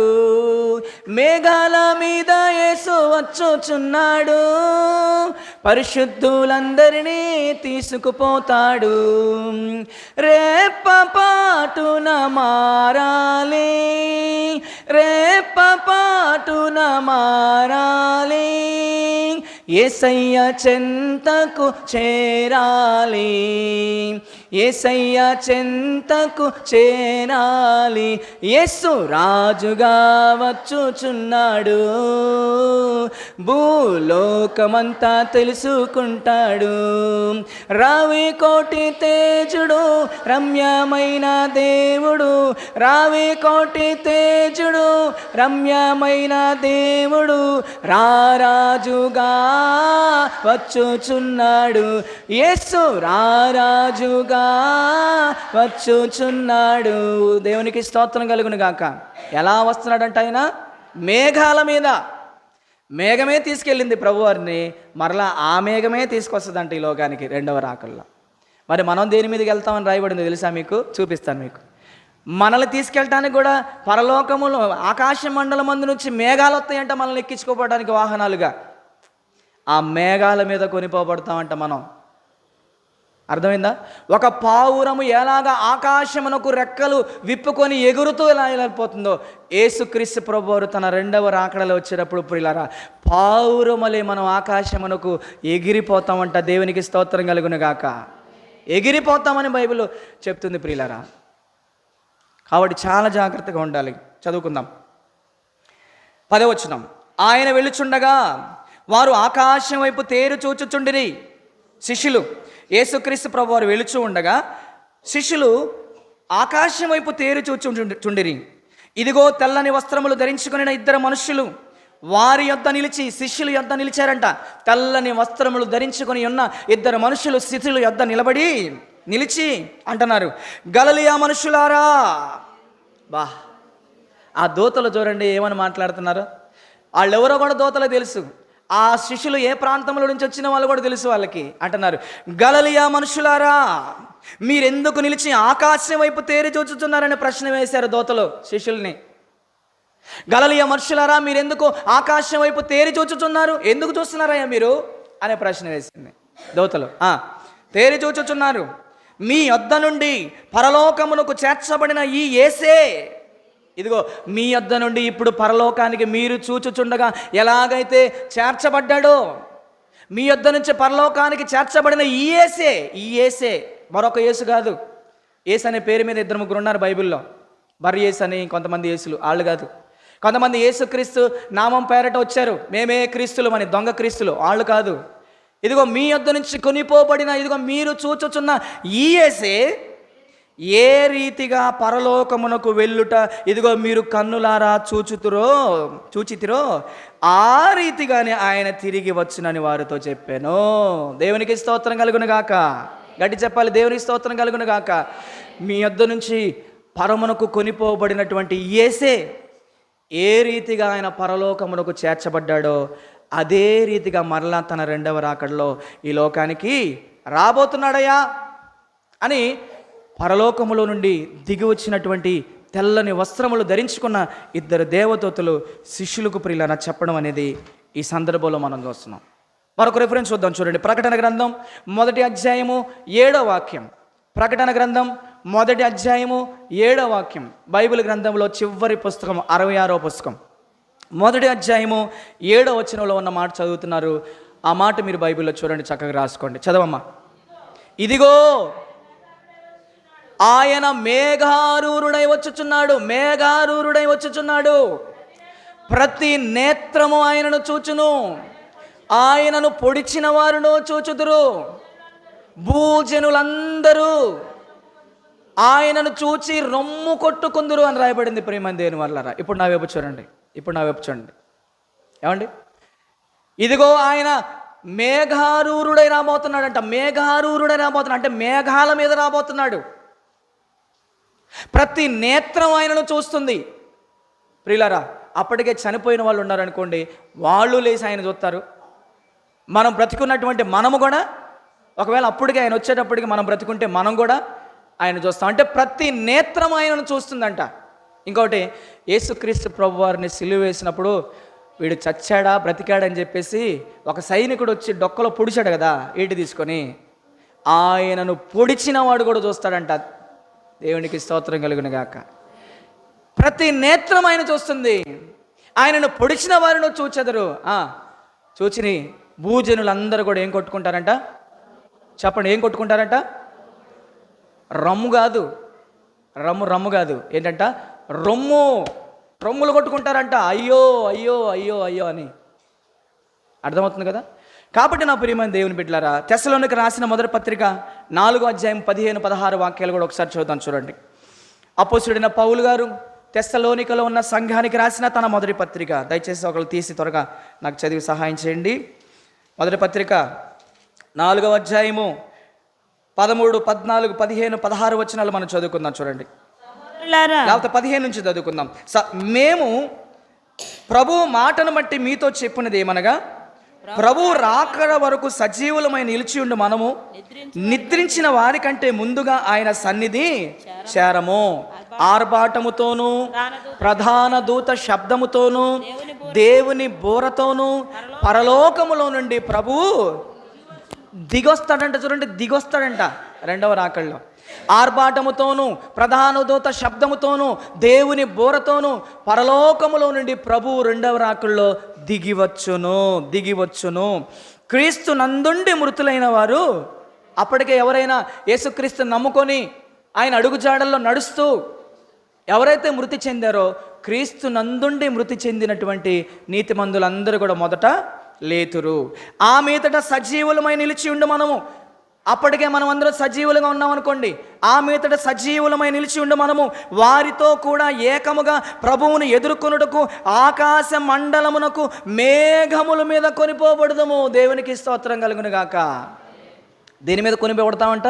మేఘాల మీద యేసు వచ్చుచున్నాడు, పరిశుద్ధులందరినీ తీసుకుపోతాడు. రేపపాటున మారాలి, రేపపాటున మారాలి, యేసయ్య చెంతకు చేరాలి. యేసయ్య చెంతకు చేరాలి, యేసు రాజుగా వచ్చుచున్నాడు, భూలోకమంతా తెలుసుకుంటాడు. రావి కోటి తేజుడు రమ్యమైన దేవుడు, రావి కోటి తేజుడు రమ్యమైన దేవుడు, రారాజుగా వచ్చుచున్నాడు, యేసు రారాజుగా వచ్చుచున్నాడు. దేవునికి స్తోత్రం కలుగును గాక. ఎలా వస్తున్నాడంట ఆయన? మేఘాల మీద. మేఘమే తీసుకెళ్ళింది ప్రభువారిని, మరలా ఆ మేఘమే తీసుకొస్తుందంట ఈ లోకానికి రెండవ రాకల్లో. మరి మనం దేని మీదకి వెళ్తామని రాయబడింది తెలుసా మీకు? చూపిస్తాను మీకు. మనల్ని తీసుకెళ్ళటానికి కూడా పరలోకములో ఆకాశ మండలం మందు నుంచి మేఘాలు వస్తాయంట మనల్ని ఎక్కించుకోవడానికి వాహనాలుగా. ఆ మేఘాల మీద కొనిపోబడతామంట మనం. అర్థమైందా? ఒక పావురము ఎలాగా ఆకాశమునకు రెక్కలు విప్పుకొని ఎగురుతూ ఎలా వెళ్ళిపోతుందో, యేసుక్రీస్తు ప్రభువారు తన రెండవ రాకడలో వచ్చేటప్పుడు ప్రియులారా పావురమలే మనం ఆకాశమునకు ఎగిరిపోతామంట. దేవునికి స్తోత్రం కలుగును గాక. ఎగిరిపోతామని బైబిల్ చెప్తుంది ప్రియులారా. కాబట్టి చాలా జాగ్రత్తగా ఉండాలి. చదువుకుందాం. 10వ వచనం. ఆయన వెళ్ళుచుండగా వారు ఆకాశం వైపు తేరు చూచుచుండిరి. శిష్యులు, యేసుక్రీస్తు ప్రభువారు వెలుచు ఉండగా శిష్యులు ఆకాశం వైపు తేరు చూచుచుండిరి. ఇదిగో తెల్లని వస్త్రములు ధరించుకుని 2 మనుష్యులు వారి యొద్ద నిలిచి, శిష్యుల యొద్ద నిలిచారంట. తెల్లని వస్త్రములు ధరించుకొని ఉన్న 2 మనుషులు శిష్యుల యొద్ద నిలిచి అంటున్నారు, గలిలయ మనుషులారా. బా, ఆ దూతలు చూడండి ఏమని మాట్లాడుతున్నారు. వాళ్ళెవరో కూడా దూతలకు తెలుసు. ఆ శిష్యులు ఏ ప్రాంతంలో నుంచి వచ్చిన వాళ్ళు కూడా తెలుసు వాళ్ళకి. అంటున్నారు, గలిలయ మనుషులారా, మీరెందుకు నిలిచి ఆకాశం వైపు తేరి చూచుతున్నారని ప్రశ్న వేశారు దూతలు శిష్యుల్ని. గలిలయ మనుషులారా, మీరెందుకు ఆకాశం వైపు తేరి చూచుచున్నారు? ఎందుకు చూస్తున్నారయ్యా మీరు అనే ప్రశ్న వేసింది దూతలు. తేరి చూచుచున్నారు, మీ యొద్ద నుండి పరలోకమునకు చేర్చబడిన ఈ యేసే, ఇదిగో మీ యొద్ద నుండి ఇప్పుడు పరలోకానికి మీరు చూచుచుండగా ఎలాగైతే చేర్చబడ్డాడో, మీ యొద్ద నుంచి పరలోకానికి చేర్చబడిన ఈ యేసే, మరొక యేసు కాదు. యేసు అనే పేరు మీద 2-3 ఉన్నారు బైబిల్లో. బర్రి యేసు అని కొంతమంది యేసులు, వాళ్ళు కాదు. కొంతమంది యేసుక్రీస్తు నామం పేరట వచ్చారు, మేమే క్రీస్తులు అని, దొంగ క్రీస్తులు, వాళ్ళు కాదు. ఇదిగో మీ యొద్ద నుంచి కొనిపోబడిన, ఇదిగో మీరు చూచుచున్న ఈ యేసే ఏ రీతిగా పరలోకమునకు వెళ్ళుట ఇదిగో మీరు కన్నులారా చూచితిరో ఆ రీతిగానే ఆయన తిరిగి వచ్చునని వారితో చెప్పాను. దేవునికి స్తోత్రం కలుగును గాక. గట్టి చెప్పాలి, దేవునికి స్తోత్రం కలుగును గాక. మీ యొద్ద నుంచి పరమునకు కొనిపోబడినటువంటి యేసే ఏ రీతిగా ఆయన పరలోకమునకు చేర్చబడ్డాడో అదే రీతిగా మరలా తన రెండవ రాకడలో ఈ లోకానికి రాబోతున్నాడయ్యా అని పరలోకములో నుండి దిగి వచ్చినటువంటి తెల్లని వస్త్రములు ధరించుకున్న 2 దేవదూతలు శిష్యులకు ప్రియులారా చెప్పడం అనేది ఈ సందర్భంలో మనం చూస్తున్నాం. మరొక రిఫరెన్స్ చూద్దాం. చూడండి, ప్రకటన గ్రంథం 1వ అధ్యాయము 7వ వాక్యం. ప్రకటన గ్రంథం 1వ అధ్యాయము 7వ వాక్యం. బైబిల్ గ్రంథంలో చివరి పుస్తకం 66వ పుస్తకం 1వ అధ్యాయము 7వ వచనంలో ఉన్న మాట చదువుతున్నారు. ఆ మాట మీరు బైబిల్లో చూడండి, చక్కగా రాసుకోండి. చదవమ్మా. ఇదిగో ఆయన మేఘారూరుడై వచ్చుచున్నాడు, ప్రతి నేత్రము ఆయనను చూచును, ఆయనను పొడిచిన వారును చూచుదురు, భూజనులందరూ ఆయనను చూచి రొమ్ము కొట్టుకుందురు అని రాయబడింది. ప్రియమైన దేవుని వాళ్ళారా, ఇప్పుడు నా వైపు చూడండి. ఏమండి, ఇదిగో ఆయన మేఘారూరుడై రాబోతున్నాడంట. అంటే మేఘాల మీద రాబోతున్నాడు. ప్రతి నేత్రం ఆయనను చూస్తుంది. ప్రియులారా, అప్పటికే చనిపోయిన వాళ్ళు ఉన్నారనుకోండి, వాళ్ళు లేచి ఆయన చూస్తారు. మనం బ్రతికున్నటువంటి మనము కూడా, ఒకవేళ అప్పటికే ఆయన వచ్చేటప్పటికి మనం బ్రతికుంటే మనం కూడా ఆయన చూస్తాం. అంటే ప్రతి నేత్రం ఆయనను చూస్తుందంట. ఇంకొకటి, యేసుక్రీస్తు ప్రభువారిని సిలువ వేసినప్పుడు వీడు చచ్చాడా బ్రతికాడని చెప్పేసి ఒక సైనికుడు వచ్చి డొక్కలో పొడిచాడు కదా ఈటి తీసుకొని, ఆయనను పొడిచిన వాడు కూడా చూస్తాడంట. దేవునికి స్తోత్రం కలుగును గాక. ప్రతి నేత్రం ఆయన చూస్తుంది. ఆయనను పొడిచిన వారిని చూచెదరు. చూచిని భూజనులందరూ కూడా ఏం కొట్టుకుంటారంట? చెప్పండి, ఏం కొట్టుకుంటారంట? రమ్ము కాదు, రమ్ము కాదు, ఏంటంట రొమ్ములు కొట్టుకుంటారంట, అయ్యో అయ్యో అయ్యో అయ్యో అని. అర్థమవుతుంది కదా. కాబట్టి నా ప్రియమైన దేవుని బిడ్డలారా, తెస్సలోనికి రాసిన మొదటి పత్రిక 4వ అధ్యాయం 15-16 వాక్యాలు కూడా ఒకసారి చూద్దాం. చూడండి, అపోస్తలుడైన పౌలు గారు తెస్సలోనికలో ఉన్న సంఘానికి రాసిన తన మొదటి పత్రిక. దయచేసి ఒకళ్ళు తీసి త్వరగా నాకు చదివి సహాయం చేయండి. మొదటి పత్రిక 4వ అధ్యాయము 13, 14, 15, 16 వచనాలు మనం చదువుకుందాం. చూడండి, లేకపోతే 15 నుంచి చదువుకుందాం. మేము ప్రభు మాటను బట్టి మీతో చెప్పినది ఏమనగా, ప్రభు రాకడ వరకు సజీవులమై నిలిచి ఉండి మనము నిద్రించిన వారి కంటే ముందుగా ఆయన సన్నిధి చేరము. ఆర్భాటముతోనూ ప్రధాన దూత శబ్దముతోనూ దేవుని బోరతోనూ పరలోకములో నుండి ప్రభు దిగొస్తాడంట. చూడండి, దిగొస్తాడంట రెండవ రాకడలో. ఆర్భాటముతోనూ ప్రధాన దూత శబ్దముతోనూ దేవుని బోరతోనూ పరలోకములో నుండి ప్రభు రెండవ రాకడలో దిగివచ్చును. క్రీస్తు నందుండి మృతులైన వారు, అప్పటికే ఎవరైనా యేసుక్రీస్తు నమ్ముకొని ఆయన అడుగుజాడల్లో నడుస్తూ ఎవరైతే మృతి చెందారో, క్రీస్తు నందుండి మృతి చెందినటువంటి నీతిమంతులందరూ కూడా మొదట లేతురు. ఆ మీదట సజీవులమై నిలిచి ఉండు మనము. అప్పటికే మనం అందరం సజీవులుగా ఉన్నాం అనుకోండి. ఆ మీదట సజీవులమై నిలిచి ఉండు మనము వారితో కూడా ఏకముగా ప్రభువును ఎదుర్కొనుటకు ఆకాశ మండలమునకు మేఘముల మీద కొనిపోబడదము. దేవునికి స్తోత్రం కలుగును గాక. దేని మీద కొనిపోబడతామంట?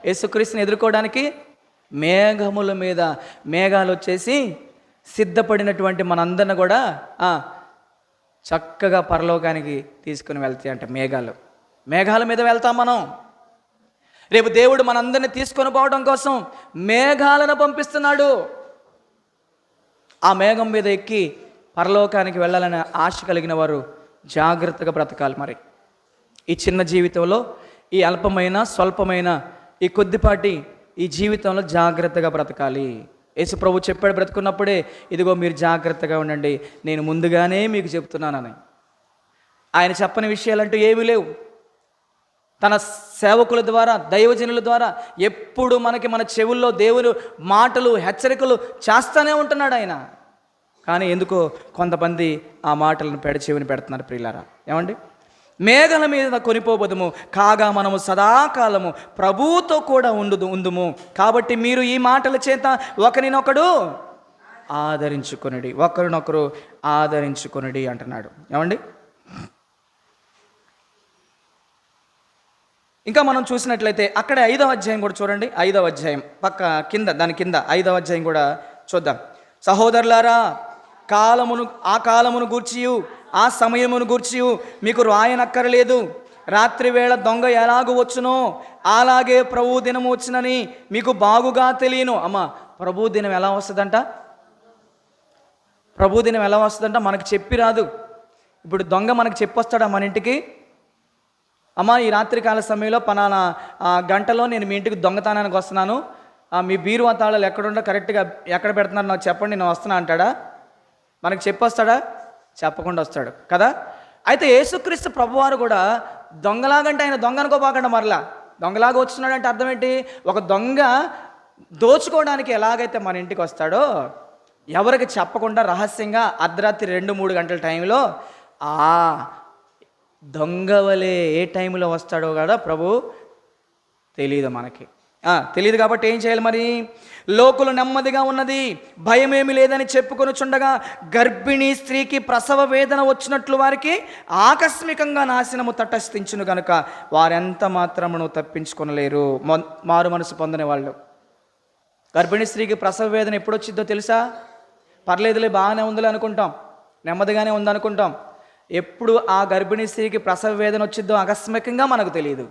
యేసుక్రీస్తుని ఎదుర్కోవడానికి మేఘముల మీద. మేఘాలు వచ్చేసి సిద్ధపడినటువంటి మనందరిని కూడా చక్కగా పరలోకానికి తీసుకుని వెళ్తాయి అంట. మేఘాల మీద వెళ్తాం మనం. రేపు దేవుడు మనందరినీ తీసుకొని పోవడం కోసం మేఘాలను పంపిస్తున్నాడు. ఆ మేఘం మీద ఎక్కి పరలోకానికి వెళ్ళాలనే ఆశ కలిగిన వారు జాగ్రత్తగా బ్రతకాలి. మరి ఈ చిన్న జీవితంలో, ఈ అల్పమైన స్వల్పమైన ఈ కొద్దిపాటి ఈ జీవితంలో జాగ్రత్తగా బ్రతకాలి. యేసు ప్రభు చెప్పాడు బ్రతుకున్నప్పుడే, ఇదిగో మీరు జాగ్రత్తగా ఉండండి, నేను ముందుగానే మీకు చెప్తున్నానని. ఆయన చెప్పని విషయాలంటూ ఏమీ లేవు. తన సేవకుల ద్వారా, దైవజనుల ద్వారా ఎప్పుడు మన చెవుల్లో దేవుని మాటలు, హెచ్చరికలు చేస్తూనే ఉంటున్నాడు ఆయన. కానీ ఎందుకో కొంతమంది ఆ మాటలను చెవిని పెడుతున్నారు. ప్రియులారా, ఏమండి? మేఘల మీద కొనిపోబోదుము, కాగా మనము సదాకాలము ప్రభువుతో కూడా ఉందుము. కాబట్టి మీరు ఈ మాటల చేత ఒకరినొకడు ఆదరించుకొనుడి అంటున్నాడు. ఏమండి? ఇంకా మనం చూసినట్లయితే అక్కడే 5వ అధ్యాయం కూడా చూడండి. 5వ అధ్యాయం దాని కింద 5వ అధ్యాయం కూడా చూద్దాం. సహోదరులారా, ఆ కాలమును గూర్చియు ఆ సమయమును గూర్చియు మీకు రాయనక్కరలేదు. రాత్రి వేళ దొంగ ఎలాగూ వచ్చునో అలాగే ప్రభు దినము వచ్చునని మీకు బాగుగా తెలియను. అమ్మ, ప్రభు దినం ఎలా వస్తుందంట? ప్రభు దినం ఎలా వస్తుందంట? మనకు చెప్పి రాదు. ఇప్పుడు దొంగ మనకు చెప్పొస్తాడా మన ఇంటికి? అమ్మ, ఈ రాత్రికాల సమయంలో పలానా గంటలో నేను మీ ఇంటికి దొంగతనానికి వస్తున్నాను, మీ బీరువా తాళాలు ఎక్కడుండో కరెక్ట్గా ఎక్కడ పెడుతున్నారు నాకు చెప్పండి, నేను వస్తున్నా అంటాడా? మనకు చెప్పొస్తాడా? చెప్పకుండా వస్తాడు కదా. అయితే యేసుక్రీస్తు ప్రభువారు కూడా దొంగలాగంటే ఆయన దొంగ అనుకోపాకండి. మరలా దొంగలాగా వస్తున్నాడంటే అర్థం ఏంటి? ఒక దొంగ దోచుకోవడానికి ఎలాగైతే మన ఇంటికి వస్తాడో, ఎవరికి చెప్పకుండా రహస్యంగా అర్ధరాత్రి 2-3 గంటల టైంలో దొంగవలే ఏ టైంలో వస్తాడో కదా ప్రభు తెలియదు మనకి. తెలియదు కాబట్టి ఏం చేయాలి మరి? లోకులు నెమ్మదిగా ఉన్నది, భయమేమి లేదని చెప్పుకొనుచుండగా గర్భిణీ స్త్రీకి ప్రసవ వేదన వచ్చినట్లు వారికి ఆకస్మికంగా నాశనము తటస్థించును గనుక వారెంత మాత్రమును తప్పించుకొనలేరు. మారు మనసు పొందని వాళ్ళు. గర్భిణీ స్త్రీకి ప్రసవ వేదన ఎప్పుడు వచ్చిందో తెలుసా? పర్లేదులే, బాగానే ఉందిలే అనుకుంటాం, నెమ్మదిగానే ఉందనుకుంటాం. ఎప్పుడు ఆ గర్భిణీ స్త్రీకి ప్రసవ వేదన వచ్చిందో ఆకస్మికంగా మనకు తెలియదు.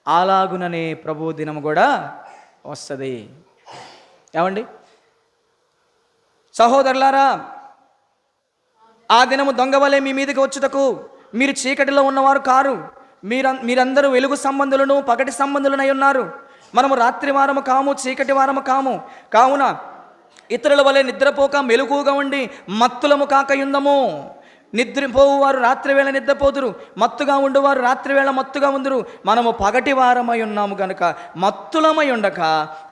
అలాగుననే ప్రభు దినము కూడా వస్తుంది. ఏమండి? సహోదరులారా, ఆ దినము దొంగవలే మీ మీదకి వచ్చుటకు మీరు చీకటిలో ఉన్నవారు కారు, మీరందరూ వెలుగు సంబంధులను పగటి సంబంధులనై ఉన్నారు. మనము రాత్రి వారము కాము, చీకటి వారము కాము. కావున ఇతరుల వలె నిద్రపోక మెలకుగా ఉండి మత్తులము కాకయుందము. నిద్రపోవు వారు రాత్రివేళ నిద్రపోదురు, మత్తుగా ఉండువారు రాత్రివేళ మత్తుగా ఉందురు. మనము పగటి వారమై ఉన్నాము గనుక మత్తులమై ఉండక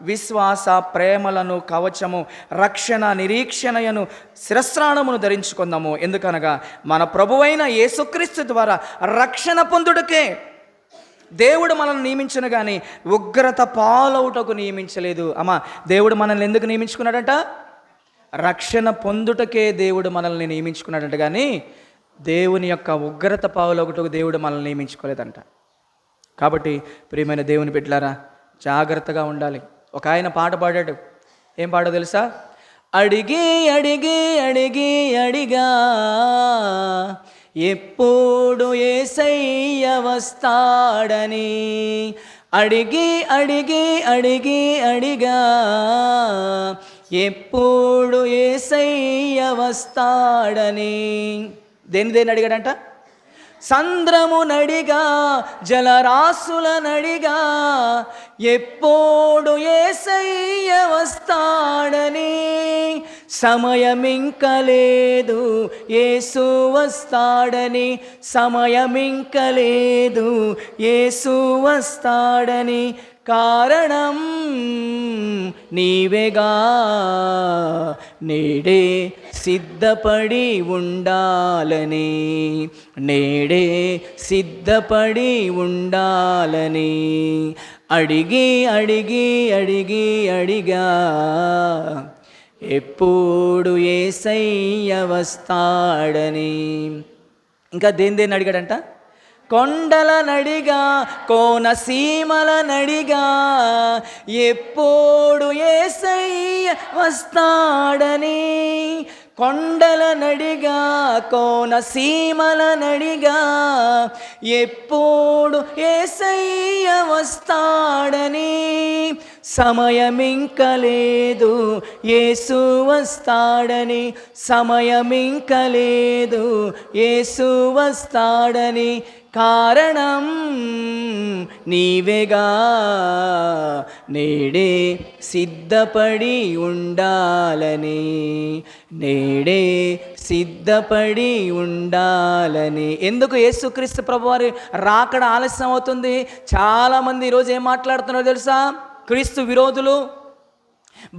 విశ్వాస ప్రేమలను కవచము రక్షణ నిరీక్షణయను శిరస్త్రాణమును ధరించుకుందాము. ఎందుకనగా మన ప్రభువైన యేసుక్రీస్తు ద్వారా రక్షణ పొందుటకే దేవుడు మనల్ని నియమించను కానీ ఉగ్రత పాలవుటకు నియమించలేదు. అమ్మా, దేవుడు మనల్ని ఎందుకు నియమించుకున్నాడంట? రక్షణ పొందుటకే దేవుడు మనల్ని నియమించుకున్నాడంట కానీ దేవుని యొక్క ఉగ్రత పావులొకటకు దేవుడు మనల్ని నియమించుకోలేదంట. కాబట్టి ప్రియమైన దేవుని బిడ్డలారా, జాగ్రత్తగా ఉండాలి. ఒక ఆయన పాట పాడాడు. ఏం పాడో తెలుసా? అడిగి అడిగి అడిగి అడిగా ఎప్పుడు యేసయ్య వస్తాడని, అడిగి అడిగి అడిగి అడిగా ఎప్పుడు యేసయ్య వస్తాడని. దేని అడిగాడంట? సంద్రము నడిగా జలరాశుల నడిగా ఎప్పుడు యేసయ్య వస్తాడని. సమయమింకలేదు యేసు వస్తాడని, సమయమింకలేదు యేసు వస్తాడని. కారణం నీవేగా నేడే సిద్ధపడి ఉండాలని, నేడే సిద్ధపడి ఉండాలని. అడిగి అడిగి అడిగి అడిగా ఎప్పుడు యేసయ్య వస్తాడని. ఇంకా దేని అడిగాడంట? కొండల నడిగా కోనసీమల నడిగా ఎప్పుడు యేసయ్య వస్తాడని. కొండల నడిగా కోనసీమల నడిగా ఎప్పుడు యేసయ్య వస్తాడని. సమయమింకలేదు యేసు వస్తాడని, సమయమింకలేదు యేసు వస్తాడని. కారణం నీవేగా నేడే సిద్ధపడి ఉండాలని, నేడే సిద్ధపడి ఉండాలని. ఎందుకు యేసుక్రీస్తు ప్రభువారి రాకడ ఆలస్యం అవుతుంది? చాలామంది ఈరోజు ఏం మాట్లాడుతున్నారో తెలుసా? క్రీస్తు విరోధులు,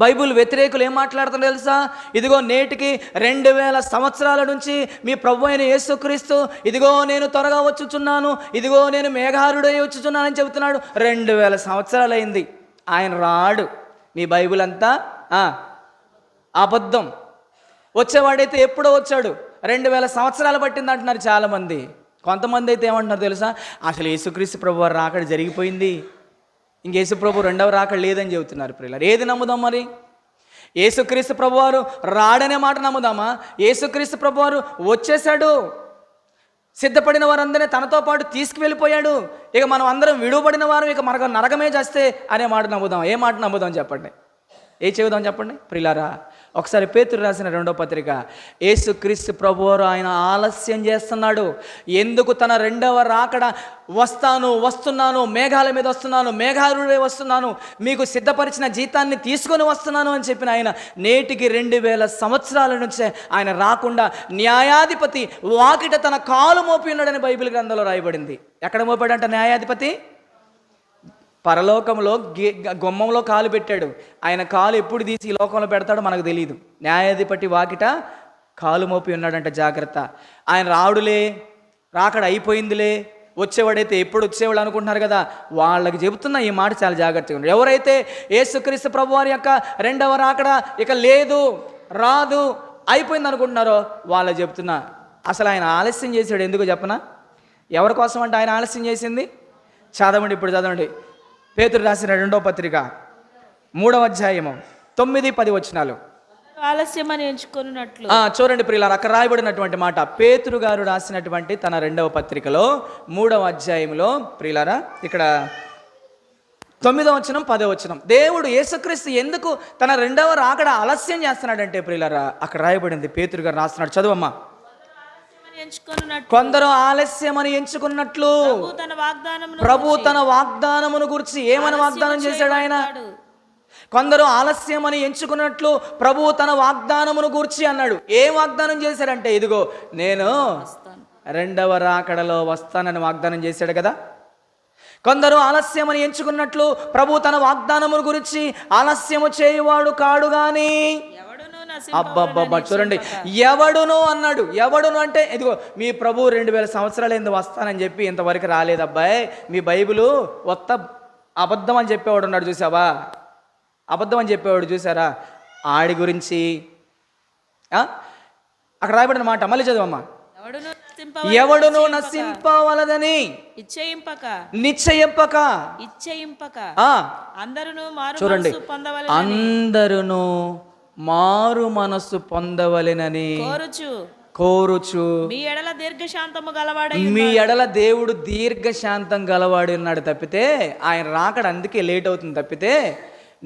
బైబిల్ వ్యతిరేకులు ఏం మాట్లాడుతున్నారో తెలుసా? ఇదిగో నేటికి 2000 సంవత్సరాల నుంచి మీ ప్రభు అయిన యేసుక్రీస్తు ఇదిగో నేను త్వరగా వచ్చుచున్నాను, ఇదిగో నేను మేఘారుడై వచ్చుచున్నాను అని చెబుతున్నాడు. 2000 సంవత్సరాలు అయింది, ఆయన రాడు. మీ బైబిల్ అంతా అబద్ధం. వచ్చేవాడైతే ఎప్పుడో వచ్చాడు, 2000 సంవత్సరాలు పట్టింది అంటున్నారు చాలామంది. కొంతమంది అయితే ఏమంటున్నారు తెలుసా? అసలు యేసుక్రీస్తు ప్రభు వారు రాకడ జరిగిపోయింది, ఇంక యేసు ప్రభు రెండవ రాకడ లేదని చెబుతున్నారు. ప్రియులారా, ఏది నమ్ముదాం మరి? యేసుక్రీస్తు ప్రభువారు రాడనే మాట నమ్ముదామా? యేసుక్రీస్తు ప్రభువారు వచ్చేసాడు, సిద్ధపడిన వారందరినీ తనతో పాటు తీసుకువెళ్ళిపోయాడు, ఇక మనం అందరం విడువబడిన వారు, ఇక మనకు నరకమే చేస్తే అనే మాట నమ్ముదాం? ఏ మాట నమ్ముదాం చెప్పండి? ఏ చెబుదాం చెప్పండి? ప్రియులారా, ఒకసారి పేతురు రాసిన 2వ పత్రిక, యేసుక్రీస్తు ప్రభువారు ఆయన ఆలస్యం చేస్తున్నాడు. ఎందుకు? తన రెండవ రాకడ వస్తున్నాను, మేఘాల మీద వస్తున్నాను, మేఘారుడే వస్తున్నాను, మీకు సిద్ధపరిచిన జీతాన్ని తీసుకొని వస్తున్నాను అని చెప్పిన ఆయన నేటికి 2000 సంవత్సరాల నుంచే ఆయన రాకుండా న్యాయాధిపతి వాకిట తన కాలు మోపి ఉన్నాడని బైబిల్ గ్రంథంలో రాయబడింది. ఎక్కడ మోపాడంట న్యాయాధిపతి? పరలోకంలో గుమ్మంలో కాలు పెట్టాడు. ఆయన కాలు ఎప్పుడు తీసి ఈ లోకంలో పెడతాడో మనకు తెలియదు. న్యాయాధిపతి వాకిట కాలు మోపి ఉన్నాడంట. జాగ్రత్త. ఆయన రావుడులే, రాకడ అయిపోయిందిలే, వచ్చేవాడైతే ఎప్పుడు వచ్చేవాళ్ళు అనుకుంటున్నారు కదా, వాళ్ళకి చెబుతున్నా ఈ మాట చాలా జాగ్రత్తగా ఉన్నారు. ఎవరైతే యేసుక్రీస్తు ప్రభువారి యొక్క రెండవ రాకడ ఇక లేదు, రాదు, అయిపోయింది అనుకుంటున్నారో వాళ్ళకి చెప్తున్నా, అసలు ఆయన ఆలస్యం చేశాడు. ఎందుకు చెప్పనా? ఎవరి కోసం అంటే ఆయన ఆలస్యం చేసింది? చదవండి, ఇప్పుడు చదవండి. పేతురు రాసిన 2వ పత్రిక 3వ అధ్యాయము 9-10 వచనాలు. ఆలస్యమని ఎంచుకున్నట్లు చూడండి ప్రియులారా, అక్కడ రాయబడినటువంటి మాట. పేతురు గారు రాసినటువంటి తన 2వ పత్రికలో 3వ అధ్యాయంలో ప్రియులారా, ఇక్కడ 9వ వచనం 10వ వచనం. దేవుడు యేసుక్రీస్తు ఎందుకు తన రెండవ రాకడ ఆలస్యం చేస్తున్నాడంటే ప్రియులారా, అక్కడ రాయబడింది. పేతురు గారు రాస్తున్నాడు, చదువమ్మా. కొందరు ఆలస్యమని ఎంచుకున్నట్లు ప్రభు తన వాగ్దానమును గురించి ఏమని వాగ్దానం చేశాడు? ఆయన కొందరు ఆలస్యమని ఎంచుకున్నట్లు ప్రభువు తన వాగ్దానమును గూర్చి అన్నాడు. ఏం వాగ్దానం చేశాడంటే, ఇదిగో నేను రెండవ రాకడలో వస్తానని వాగ్దానం చేశాడు కదా. కొందరు ఆలస్యమని ఎంచుకున్నట్లు ప్రభు తన వాగ్దానమును గురించి ఆలస్యము చేయువాడు కాడు గాని. అబ్బబ్బబ్బా, చూడండి, ఎవడును అన్నాడు. ఎవడును అంటే ఇదిగో మీ ప్రభు 2000 సంవత్సరాలు ఎందుకు వస్తానని చెప్పి ఇంతవరకు రాలేదు అబ్బాయి, మీ బైబిలు కొత్త అబద్ధం అని చెప్పేవాడు ఉన్నాడు చూసావా, అబద్ధం అని చెప్పేవాడు చూసారా, ఆడి గురించి అక్కడ రాయబడిన మాట మళ్ళీ చదవమ్మా. ఎవడును నశింపవలదని నిశ్చయింపక చూడండి, అందరును మారు మనస్సు పొందవలెనని కోరుచు మీ ఎడల దేవుడు దీర్ఘశాంతం గలవాడు ఉన్నాడు తప్పితే, ఆయన రాకడ అందుకే లేట్ అవుతుంది తప్పితే,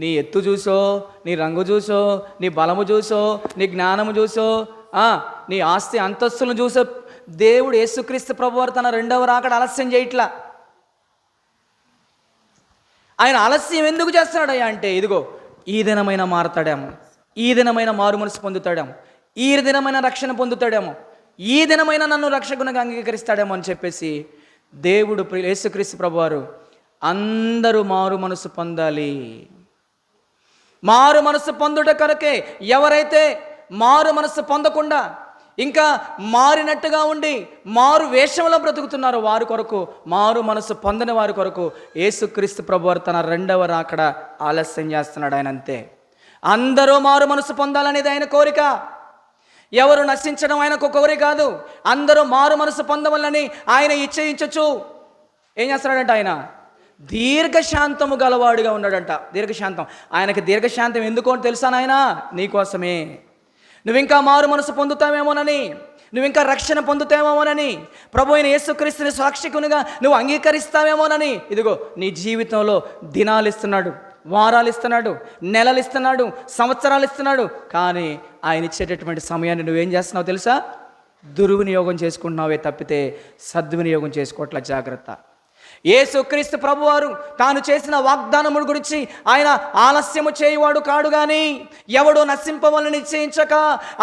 నీ ఎత్తు చూసో, నీ రంగు చూసో, నీ బలము చూసో, నీ జ్ఞానము చూసో, నీ ఆస్తి అంతస్తులను చూసో దేవుడు యేసుక్రీస్తు ప్రభువారు తన రెండవ రాకడ ఆలస్యం చేయట్లా. ఆయన ఆలస్యం ఎందుకు చేస్తున్నాడయ్యా అంటే, ఇదిగో ఈ దినమైన మారతాడేమో, ఈ దినమైన మారు మనసు పొందుతాడేమో, ఈ దినమైన రక్షణ పొందుతాడేమో, ఈ దినమైన నన్ను రక్షకునిగా అంగీకరిస్తాడేమో అని చెప్పేసి దేవుడు యేసుక్రీస్తు ప్రభువారు అందరూ మారు మనసు పొందాలి. మారు మనసు పొందుట కొరకే, ఎవరైతే మారు మనసు పొందకుండా ఇంకా మారినట్టుగా ఉండి మారు వేషంలో బ్రతుకుతున్నారో వారి కొరకు, మారు మనసు పొందని వారి కొరకు యేసుక్రీస్తు ప్రభువారు తన రెండవ రాకడ ఆలస్యం చేస్తున్నాడు. ఆయన అంతే. అందరూ మారు మనసు పొందాలనేది ఆయన కోరిక. ఎవరు నశించడం ఆయనకు కోరిక కాదు. అందరూ మారు మనసు పొందవలని ఆయన ఇచ్చేయించచ్చు. ఏం చేస్తున్నాడంట, ఆయన దీర్ఘశాంతము గలవాడుగా ఉన్నాడంట. దీర్ఘశాంతం, ఆయనకి దీర్ఘశాంతం ఎందుకో తెలుసా నాయన, నీకోసమే. నువ్వు ఇంకా మారు మనసు పొందుతావేమోనని, నువ్వు ఇంకా రక్షణ పొందుతావేమోనని, ప్రభు అయిన యేసుక్రీస్తుని సాక్షికునిగా నువ్వు అంగీకరిస్తావేమోనని, ఇదిగో నీ జీవితంలో దినాలు ఇస్తున్నాడు, వారాలు ఇస్తున్నాడు, నెలలు ఇస్తున్నాడు, సంవత్సరాలు ఇస్తున్నాడు. కానీ ఆయన ఇచ్చేటటువంటి సమయాన్ని నువ్వేం చేస్తున్నావు తెలుసా, దుర్వినియోగం చేసుకుంటున్నావే తప్పితే సద్వినియోగం చేసుకోవట్ల. జాగ్రత్త. యేసుక్రీస్తు ప్రభువారు తాను చేసిన వాగ్దానముల గురించి ఆయన ఆలస్యము చేయువాడు కాడు గాని, ఎవడు నశింపవలని నిశ్చయించక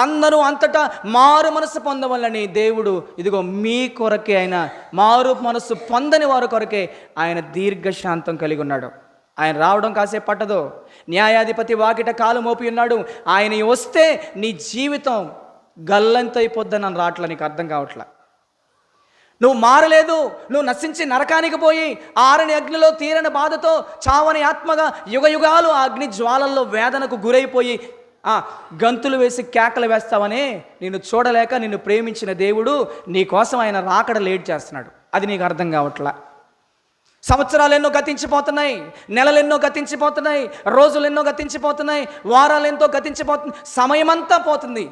అందరూ అంతటా మారు మనసు పొందవలని దేవుడు ఇదిగో మీ కొరకే, ఆయన మారు మనసు పొందని వారి కొరకే ఆయన దీర్ఘశాంతం కలిగి ఉన్నాడు. ఆయన రావడం కాసేపు పట్టదు. న్యాయాధిపతి వాకిట కాలు మోపి ఉన్నాడు. ఆయన వస్తే నీ జీవితం గల్లంతైపోద్దని నన్ను రావట్లా, నీకు అర్థం కావట్లా. నువ్వు మారలేదు, నువ్వు నశించి నరకానికి పోయి ఆరని అగ్నిలో తీరని బాధతో చావని ఆత్మగా యుగయుగాలు ఆ అగ్ని జ్వాలల్లో వేదనకు గురైపోయి గంతులు వేసి కేకలు వేస్తావని నిన్ను చూడలేక నిన్ను ప్రేమించిన దేవుడు నీ కోసం ఆయన రాకడ లేట్ చేస్తున్నాడు. అది నీకు అర్థం కావట్లా. సంవత్సరాలు ఎన్నో గతించిపోతున్నాయి, నెలలు ఎన్నో గతించిపోతున్నాయి, రోజులు ఎన్నో గతించిపోతున్నాయి, వారాలు ఎంతో గతించిపోతుంది, సమయమంతా పోతుంది.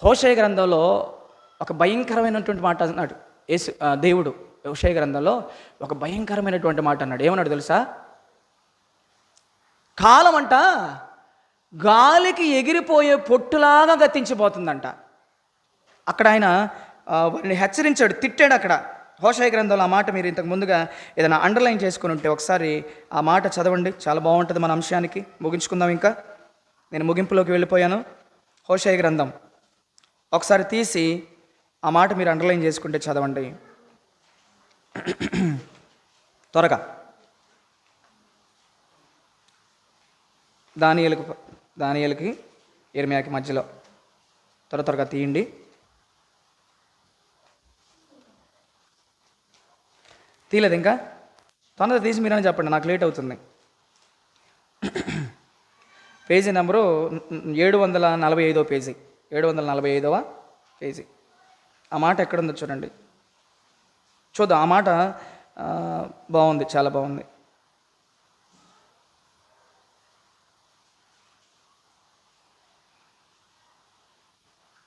హోషేయ గ్రంథంలో ఒక భయంకరమైనటువంటి మాట అన్నాడు దేవుడు. హోషేయ గ్రంథంలో ఒక భయంకరమైనటువంటి మాట అన్నాడు. ఏమన్నాడు తెలుసా, కాలం అంట గాలికి ఎగిరిపోయే పొట్టులాగా గతించిపోతుందంట. అక్కడ ఆయన వారిని హెచ్చరించాడు, తిట్టాడు. అక్కడ హోషేయ గ్రంథంలో ఆ మాట మీరు ఇంతకు ముందుగా ఏదైనా అండర్లైన్ చేసుకుని ఉంటే ఒకసారి ఆ మాట చదవండి, చాలా బాగుంటుంది. మన అంశానికి ముగించుకుందాం. ఇంకా నేను ముగింపులోకి వెళ్ళిపోయాను. హోషేయ గ్రంథం ఒకసారి తీసి ఆ మాట మీరు అండర్లైన్ చేసుకుంటే చదవండి త్వరగా. దానియేలుకి ఇర్మియాకి మధ్యలో త్వరగా తీయండి. తీయలేదు ఇంకా? తొందరగా తీసి మీరని చెప్పండి, నాకు లేట్ అవుతుంది. పేజీ నెంబరు 745 పేజీ, 745వ పేజీ. ఆ మాట ఎక్కడుందో చూడండి, చూద్దాం. ఆ మాట బాగుంది, చాలా బాగుంది.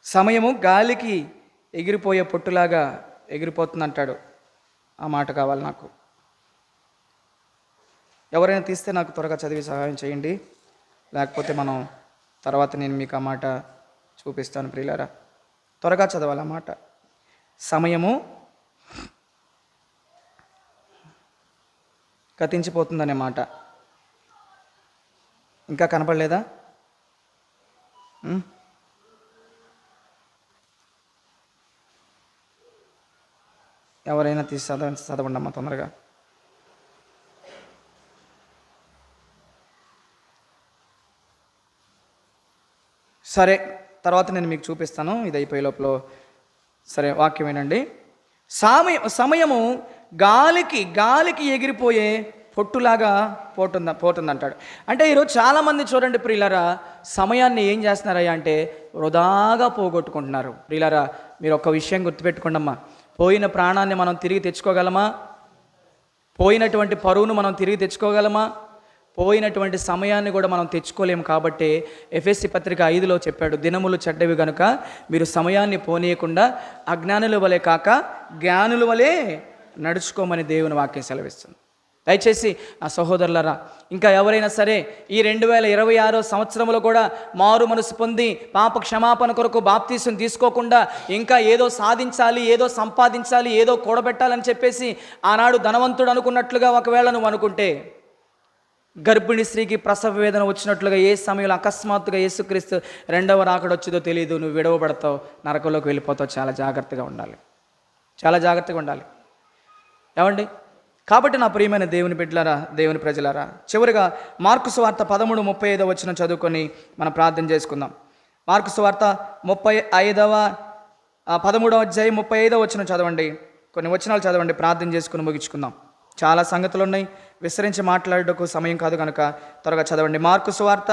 సమయము గాలికి ఎగిరిపోయే పొట్టులాగా ఎగిరిపోతుంది అంటాడు. ఆ మాట కావాలి నాకు. ఎవరైనా తీస్తే నాకు త్వరగా చదివి సహాయం చేయండి, లేకపోతే మనం తర్వాత నేను మీకు ఆ మాట చూపిస్తాను. ప్రియులారా, త్వరగా చదవాలి ఆ మాట. సమయము గతించిపోతుందనే మాట. ఇంకా కనపడలేదా? ఎవరైనా తీసి చదవండి అమ్మా తొందరగా. సరే, తర్వాత నేను మీకు చూపిస్తాను, ఇది అయిపోయే లోపల. సరే, వాక్యం వినండి. సమయము గాలికి ఎగిరిపోయే పొట్టులాగా పోతుందంటాడు. అంటే ఈరోజు చాలామంది చూడండి ప్రియులారా, సమయాన్ని ఏం చేస్తున్నారయ్యా అంటే వృధాగా పోగొట్టుకుంటున్నారు. ప్రియులారా, మీరు ఒక్క విషయం గుర్తుపెట్టుకోండమ్మా, పోయిన ప్రాణాన్ని మనం తిరిగి తెచ్చుకోగలమా? పోయినటువంటి పరువును మనం తిరిగి తెచ్చుకోగలమా? పోయినటువంటి సమయాన్ని కూడా మనం తెచ్చుకోలేము. కాబట్టి ఎఫెసీ పత్రిక 5లో చెప్పాడు, దినములు చెడ్డవి గనుక మీరు సమయాన్ని పోనీయకుండా అజ్ఞానుల వలె కాక జ్ఞానుల వలె నడుచుకోమని దేవుని వాక్యం సెలవిస్తుంది. దయచేసి ఆ సహోదరులరా, ఇంకా ఎవరైనా సరే ఈ 2026 సంవత్సరంలో కూడా మారు మనసు పొంది పాప క్షమాపణ కొరకు బాప్తీసం తీసుకోకుండా ఇంకా ఏదో సాధించాలి, ఏదో సంపాదించాలి, ఏదో కూడబెట్టాలని చెప్పేసి ఆనాడు ధనవంతుడు అనుకున్నట్లుగా ఒకవేళ నువ్వు అనుకుంటే, గర్భిణీ స్త్రీకి ప్రసవ వేదన వచ్చినట్లుగా ఏ సమయంలో అకస్మాత్తుగా యేసుక్రీస్తు రెండవ రాకడ వచ్చిందో తెలియదు, నువ్వు విడవబడతావు, నరకంలోకి వెళ్ళిపోతావు. చాలా జాగ్రత్తగా ఉండాలి, చాలా జాగ్రత్తగా ఉండాలి. ఏమండి? కాబట్టి నా ప్రియమైన దేవుని బిడ్డలారా, దేవుని ప్రజలారా, చివరిగా మార్కు సువార్త 13:35 వచనం చదువుకొని మనం ప్రార్థన చేసుకుందాం. మార్కు సువార్త 13వ అధ్యాయం 35వ వచనం చదవండి. కొన్ని వచనాలు చదవండి, ప్రార్థన చేసుకుని ముగించుకుందాం. చాలా సంగతులు ఉన్నాయి, విస్తరించి మాట్లాడటకు సమయం కాదు కనుక త్వరగా చదవండి. మార్కు సువార్త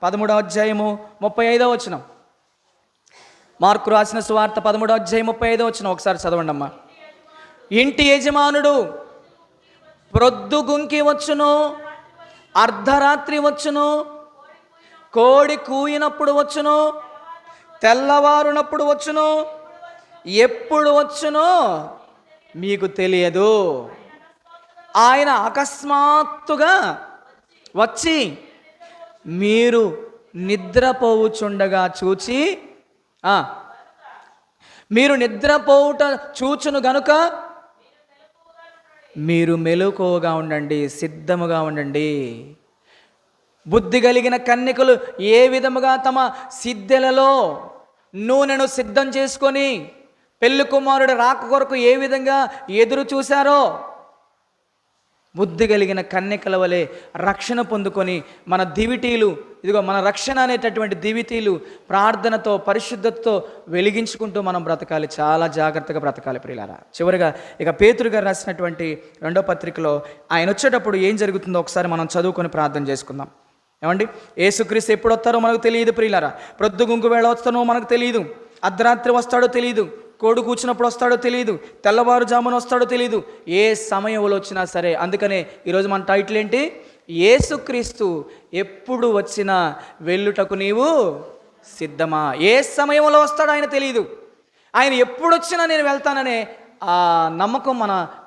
13వ అధ్యాయము 35వ వచనం. మార్కు రాసిన సువార్త 13వ అధ్యాయం 35వ వచనం ఒకసారి చదవండి అమ్మా. ఇంటి యజమానుడు ప్రొద్దుగుంకి వచ్చును, అర్ధరాత్రి వచ్చును, కోడి కూయినప్పుడు వచ్చును, తెల్లవారునప్పుడు వచ్చును, ఎప్పుడు వచ్చునో మీకు తెలియదు. ఆయన అకస్మాత్తుగా వచ్చి మీరు నిద్రపోవుచుండగా చూచి, మీరు నిద్రపోవుట చూచును గనుక మీరు మెలకువగా ఉండండి, సిద్ధముగా ఉండండి. బుద్ధి కలిగిన కన్యకలు ఏ విధముగా తమ సిద్ధెలలో నూనెను సిద్ధం చేసుకొని పెళ్లి కుమారుడు రాక కొరకు ఏ విధంగా ఎదురు చూశారో, బుద్ధి కలిగిన కన్యకల వలె రక్షణ పొందుకొని మన దివిటీలు, ఇదిగో మన రక్షణ అనేటటువంటి దివిటీలు ప్రార్థనతో పరిశుద్ధతతో వెలిగించుకుంటూ మనం బ్రతకాలి, చాలా జాగ్రత్తగా బ్రతకాలి ప్రియులారా. చివరిగా ఇక పేతురు గారు రాసినటువంటి 2వ పత్రికలో ఆయన వచ్చేటప్పుడు ఏం జరుగుతుందో ఒకసారి మనం చదువుకొని ప్రార్థన చేసుకుందాం. ఏమండి? యేసుక్రీస్తు ఎప్పుడు వస్తారో మనకు తెలియదు ప్రియులారా. ప్రొద్దుగుంకు వేళ వస్తానో మనకు తెలియదు, అర్ధరాత్రి వస్తాడో తెలియదు, కోడు కూర్చున్నప్పుడు వస్తాడో తెలియదు, తెల్లవారుజామున వస్తాడో తెలియదు, ఏ సమయంలో వచ్చినా సరే. అందుకనే ఈరోజు మన టైటిల్ ఏంటి? యేసుక్రీస్తు ఎప్పుడు వచ్చినా వెళ్ళుటకు నీవు సిద్ధమా? ఏ సమయంలో వస్తాడో ఆయన తెలియదు, ఆయన ఎప్పుడు వచ్చినా నేను వెళ్తాననే ఆ నమ్మకం,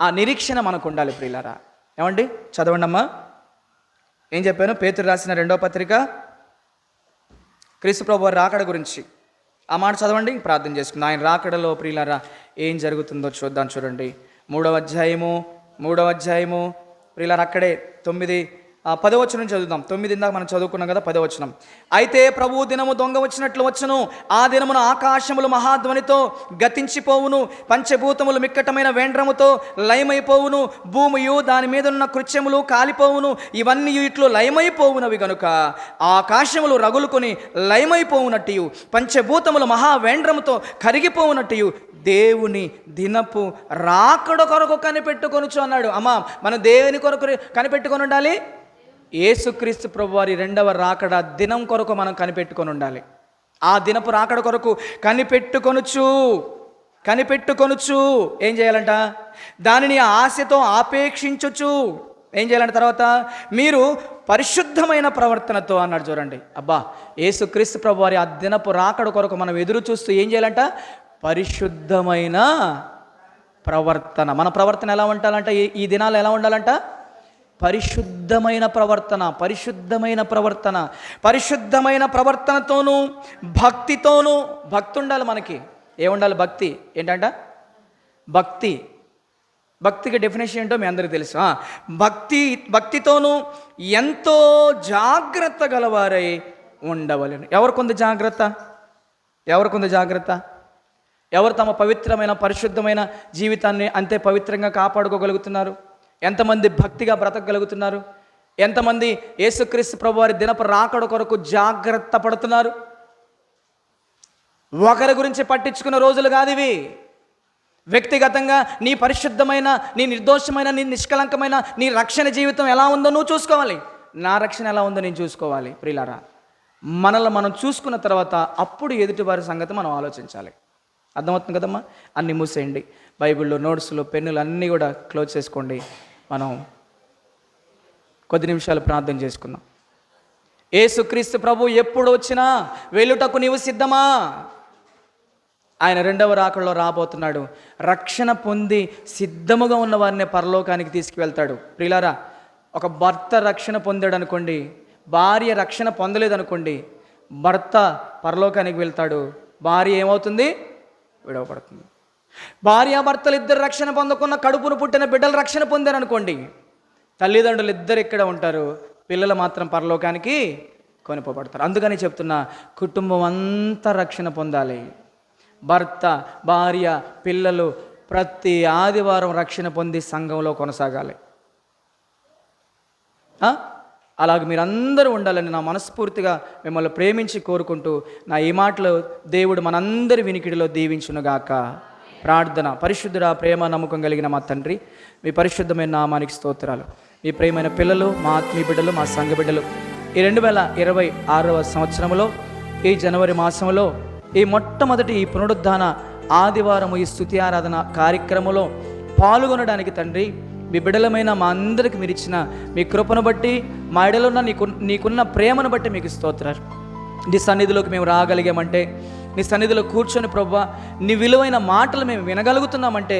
ఆ నిరీక్షణ మనకు ఉండాలి ప్రియులారా. ఏమండి? చదవండి అమ్మా. ఏం చెప్పాను? పేతురు రాసిన 2వ పత్రిక క్రీస్తు ప్రభువు రాకడ గురించి ఆ మాట చదవండి, ప్రార్థన చేసుకుందాం. ఆయన రాకడలో ప్రియులారా ఏం జరుగుతుందో చూద్దాం. చూడండి 3వ అధ్యాయము ప్రియులారా, అక్కడే 10వ వచనం చదువుదాం. 9 ఇందాక మనం చదువుకున్నాం కదా, 10వ వచనం. అయితే ప్రభువు దినము దొంగ వచ్చినట్లు వచ్చును, ఆ దినమున ఆకాశములు మహాధ్వనితో గతించిపోవును, పంచభూతములు మిక్కటమైన వేండ్రముతో లయమైపోవును, భూమియు దాని మీద ఉన్న కృత్యములు కాలిపోవును, ఇవన్నీ ఇట్లు లయమైపోవునవి గనుక ఆకాశములు రగులుకొని లయమైపోవునట్టు, పంచభూతములు మహావేండ్రముతో కరిగిపోవునట్టు దేవుని దినపు రాకడ కొరకు కనిపెట్టుకొనుచు అన్నాడు. అమ్మా, మనం దేవుని కొరకు కనిపెట్టుకొని ఉండాలి. యేసుక్రీస్తు ప్రభువారి 2వ రాకడ దినం కొరకు మనం కనిపెట్టుకొని ఉండాలి. ఆ దినపు రాకడ కొరకు కనిపెట్టుకొనుచు ఏం చేయాలంట? దానిని ఆశతో ఆపేక్షించొచ్చు. ఏం చేయాలంట? తర్వాత మీరు పరిశుద్ధమైన ప్రవర్తనతో అన్నాడు. చూడండి, అబ్బా, యేసుక్రీస్తు ప్రభువారి ఆ దినపు రాకడ కొరకు మనం ఎదురు చూస్తూ ఏం చేయాలంట? పరిశుద్ధమైన ప్రవర్తన. మన ప్రవర్తన ఎలా ఉండాలంట? ఈ దినాలు ఎలా ఉండాలంట? పరిశుద్ధమైన ప్రవర్తనతోనూ భక్తితోనూ. భక్తి ఉండాలి మనకి. ఏముండాలి? భక్తి. ఏంటంట? భక్తికి డెఫినేషన్ ఏంటో మీ అందరికీ తెలుసు. భక్తితోనూ ఎంతో జాగ్రత్త గలవారై ఉండవలెను. ఎవరికొంది జాగ్రత్త? ఎవరు తమ పవిత్రమైన పరిశుద్ధమైన జీవితాన్ని అంతే పవిత్రంగా కాపాడుకోగలుగుతున్నారు? ఎంతమంది భక్తిగా బ్రతకగలుగుతున్నారు? ఎంతమంది యేసుక్రీస్తు ప్రభువారి దినపు రాకడ కొరకు జాగ్రత్త పడుతున్నారు? ఒకరి గురించి పట్టించుకున్న రోజులు కాదు ఇవి. వ్యక్తిగతంగా నీ పరిశుద్ధమైన, నీ నిర్దోషమైన, నీ నిష్కలంకమైన నీ రక్షణ జీవితం ఎలా ఉందో నువ్వు చూసుకోవాలి. నా రక్షణ ఎలా ఉందో నేను చూసుకోవాలి. ప్రియులారా, మనల్ని మనం చూసుకున్న తర్వాత అప్పుడు ఎదుటివారి సంగతి మనం ఆలోచించాలి. అర్థమవుతుంది కదమ్మా? అన్నీ మూసేయండి. బైబిల్లో నోట్స్లు, పెన్నులు అన్నీ కూడా క్లోజ్ చేసుకోండి. మనం కొద్ది నిమిషాలు ప్రార్థన చేసుకుందాం. యేసుక్రీస్తు ప్రభు ఎప్పుడు వచ్చినా వెళ్ళుటకు నీవు సిద్ధమా? ఆయన రెండవ రాకడలో రాబోతున్నాడు. రక్షణ పొంది సిద్ధముగా ఉన్న వారిని పరలోకానికి తీసుకువెళ్తాడు. ప్రియులారా, ఒక భర్త రక్షణ పొందాడు అనుకోండి, భార్య రక్షణ పొందలేదనుకోండి, భర్త పరలోకానికి వెళ్తాడు, భార్య ఏమవుతుంది? విడవబడుతుంది. భార్యాభర్తలు ఇద్దరు రక్షణ పొందకున్న కడుపును పుట్టిన బిడ్డలు రక్షణ పొందారనుకోండి, తల్లిదండ్రులు ఇద్దరు ఇక్కడ ఉంటారు, పిల్లలు మాత్రం పరలోకానికి కొనిపోబడతారు. అందుకని చెప్తున్నా, కుటుంబం అంతా రక్షణ పొందాలి. భర్త, భార్య, పిల్లలు ప్రతి ఆదివారం రక్షణ పొంది సంఘంలో కొనసాగాలి. అలాగే మీరందరూ ఉండాలని నా మనస్ఫూర్తిగా మిమ్మల్ని ప్రేమించి కోరుకుంటూ నా ఈ మాటలు దేవుడు మనందరి వినికిడిలో దీవించునుగాక. ప్రార్థన. పరిశుద్ధుడా, ప్రేమ నమ్మకం కలిగిన మా తండ్రి, మీ పరిశుద్ధమైన నామానికి స్తోత్రాలు. మీ ప్రియమైన పిల్లలు, మా ఆత్మీయ బిడ్డలు, మా సంఘ బిడ్డలు ఈ 2026వ సంవత్సరంలో, ఈ జనవరి మాసంలో, ఈ మొట్టమొదటి ఈ పునరుద్ధాన ఆదివారము ఈ స్తుతి ఆరాధన కార్యక్రమంలో పాల్గొనడానికి తండ్రి, మీ బిడ్డలమైన మా అందరికి మీరు ఇచ్చిన మీ కృపను బట్టి, మా ఎడలున్న నీకున్న ప్రేమను బట్టి మీకు స్తోత్రాలు. నీ సన్నిధిలోకి మేము రాగలిగామంటే, నీ సన్నిధిలో కూర్చొని ప్రభువా నీ విలువైన మాటలు మేము వినగలుగుతున్నామంటే,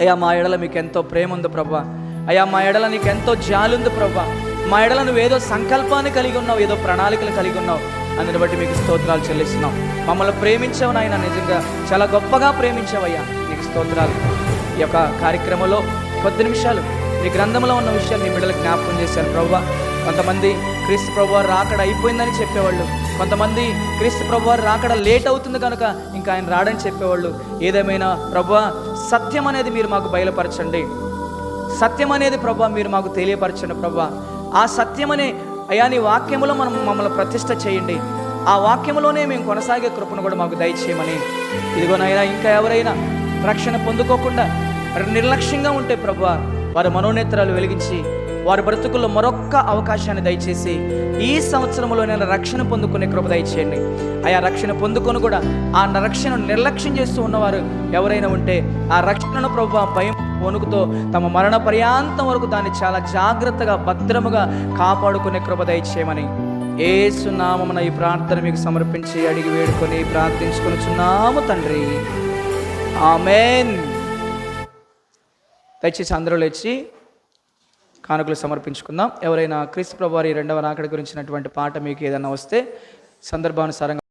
అయ్యా మా ఎడల మీకు ఎంతో ప్రేమ ఉంది ప్రభువా. అయ్యా మా ఎడల నీకు ఎంతో జాలి ఉంది ప్రభువా. మా ఎడల నువ్వు ఏదో సంకల్పాన్ని కలిగి ఉన్నావు, ఏదో ప్రణాళికలు కలిగి ఉన్నావు. అందుని బట్టి మీకు స్తోత్రాలు చెల్లిస్తున్నాం. మమ్మల్ని ప్రేమించావు నాయన, నిజంగా చాలా గొప్పగా ప్రేమించావయ్యా, నీకు స్తోత్రాలు. ఈ యొక్క కార్యక్రమంలో కొద్ది నిమిషాలు నీ గ్రంథంలో ఉన్న విషయాలు నీ బిడ్డలకు జ్ఞాపకం చేశాను ప్రభువా. కొంతమంది క్రీస్తు ప్రభువారు రాకడ అయిపోయిందని చెప్పేవాళ్ళు, కొంతమంది క్రీస్తు ప్రభువారు రాకడ లేట్ అవుతుంది కనుక ఇంకా ఆయన రాడని చెప్పేవాళ్ళు. ఏదేమైనా ప్రభువా, సత్యం అనేది మీరు మాకు బయలుపరచండి. సత్యం అనేది ప్రభువా మీరు మాకు తెలియపరచండి ప్రభువా. ఆ సత్యమనే అయ్యా నీ వాక్యములో మమ్మల్ని ప్రతిష్ఠ చేయండి. ఆ వాక్యములోనే మేము కొనసాగే కృపను కూడా మాకు దయచేయమని. ఇదిగోనైనా ఇంకా ఎవరైనా రక్షణ పొందుకోకుండా నిర్లక్ష్యంగా ఉంటే ప్రభువా, వారి మనోనేత్రాలు వెలిగించి వారి బ్రతుకుల్లో మరొక్క అవకాశాన్ని దయచేసి ఈ సంవత్సరంలోనైనా రక్షణ పొందుకునే కృప దయచేయండి. ఆయా రక్షణ పొందుకొని కూడా ఆ రక్షణను నిర్లక్ష్యం చేస్తూ ఉన్నవారు ఎవరైనా ఉంటే ఆ రక్షణను ప్రభువా భయం వణుకుతో తమ మరణ పర్యాంతం వరకు దాన్ని చాలా జాగ్రత్తగా భద్రముగా కాపాడుకునే కృప దయచేయమని యేసు నామమున ఈ ప్రార్థన మీకు సమర్పించి అడిగి వేడుకొని ప్రార్థించుకొనుచున్నాము తండ్రి. ఆమేన్. దయచేసి అందరూ లేచి కానుకలు సమర్పించుకుందాం. ఎవరైనా క్రీస్తు ప్రభువారి రెండవ రాకడ గురించినటువంటి పాట మీకు ఏదైనా వస్తే సందర్భానుసారంగా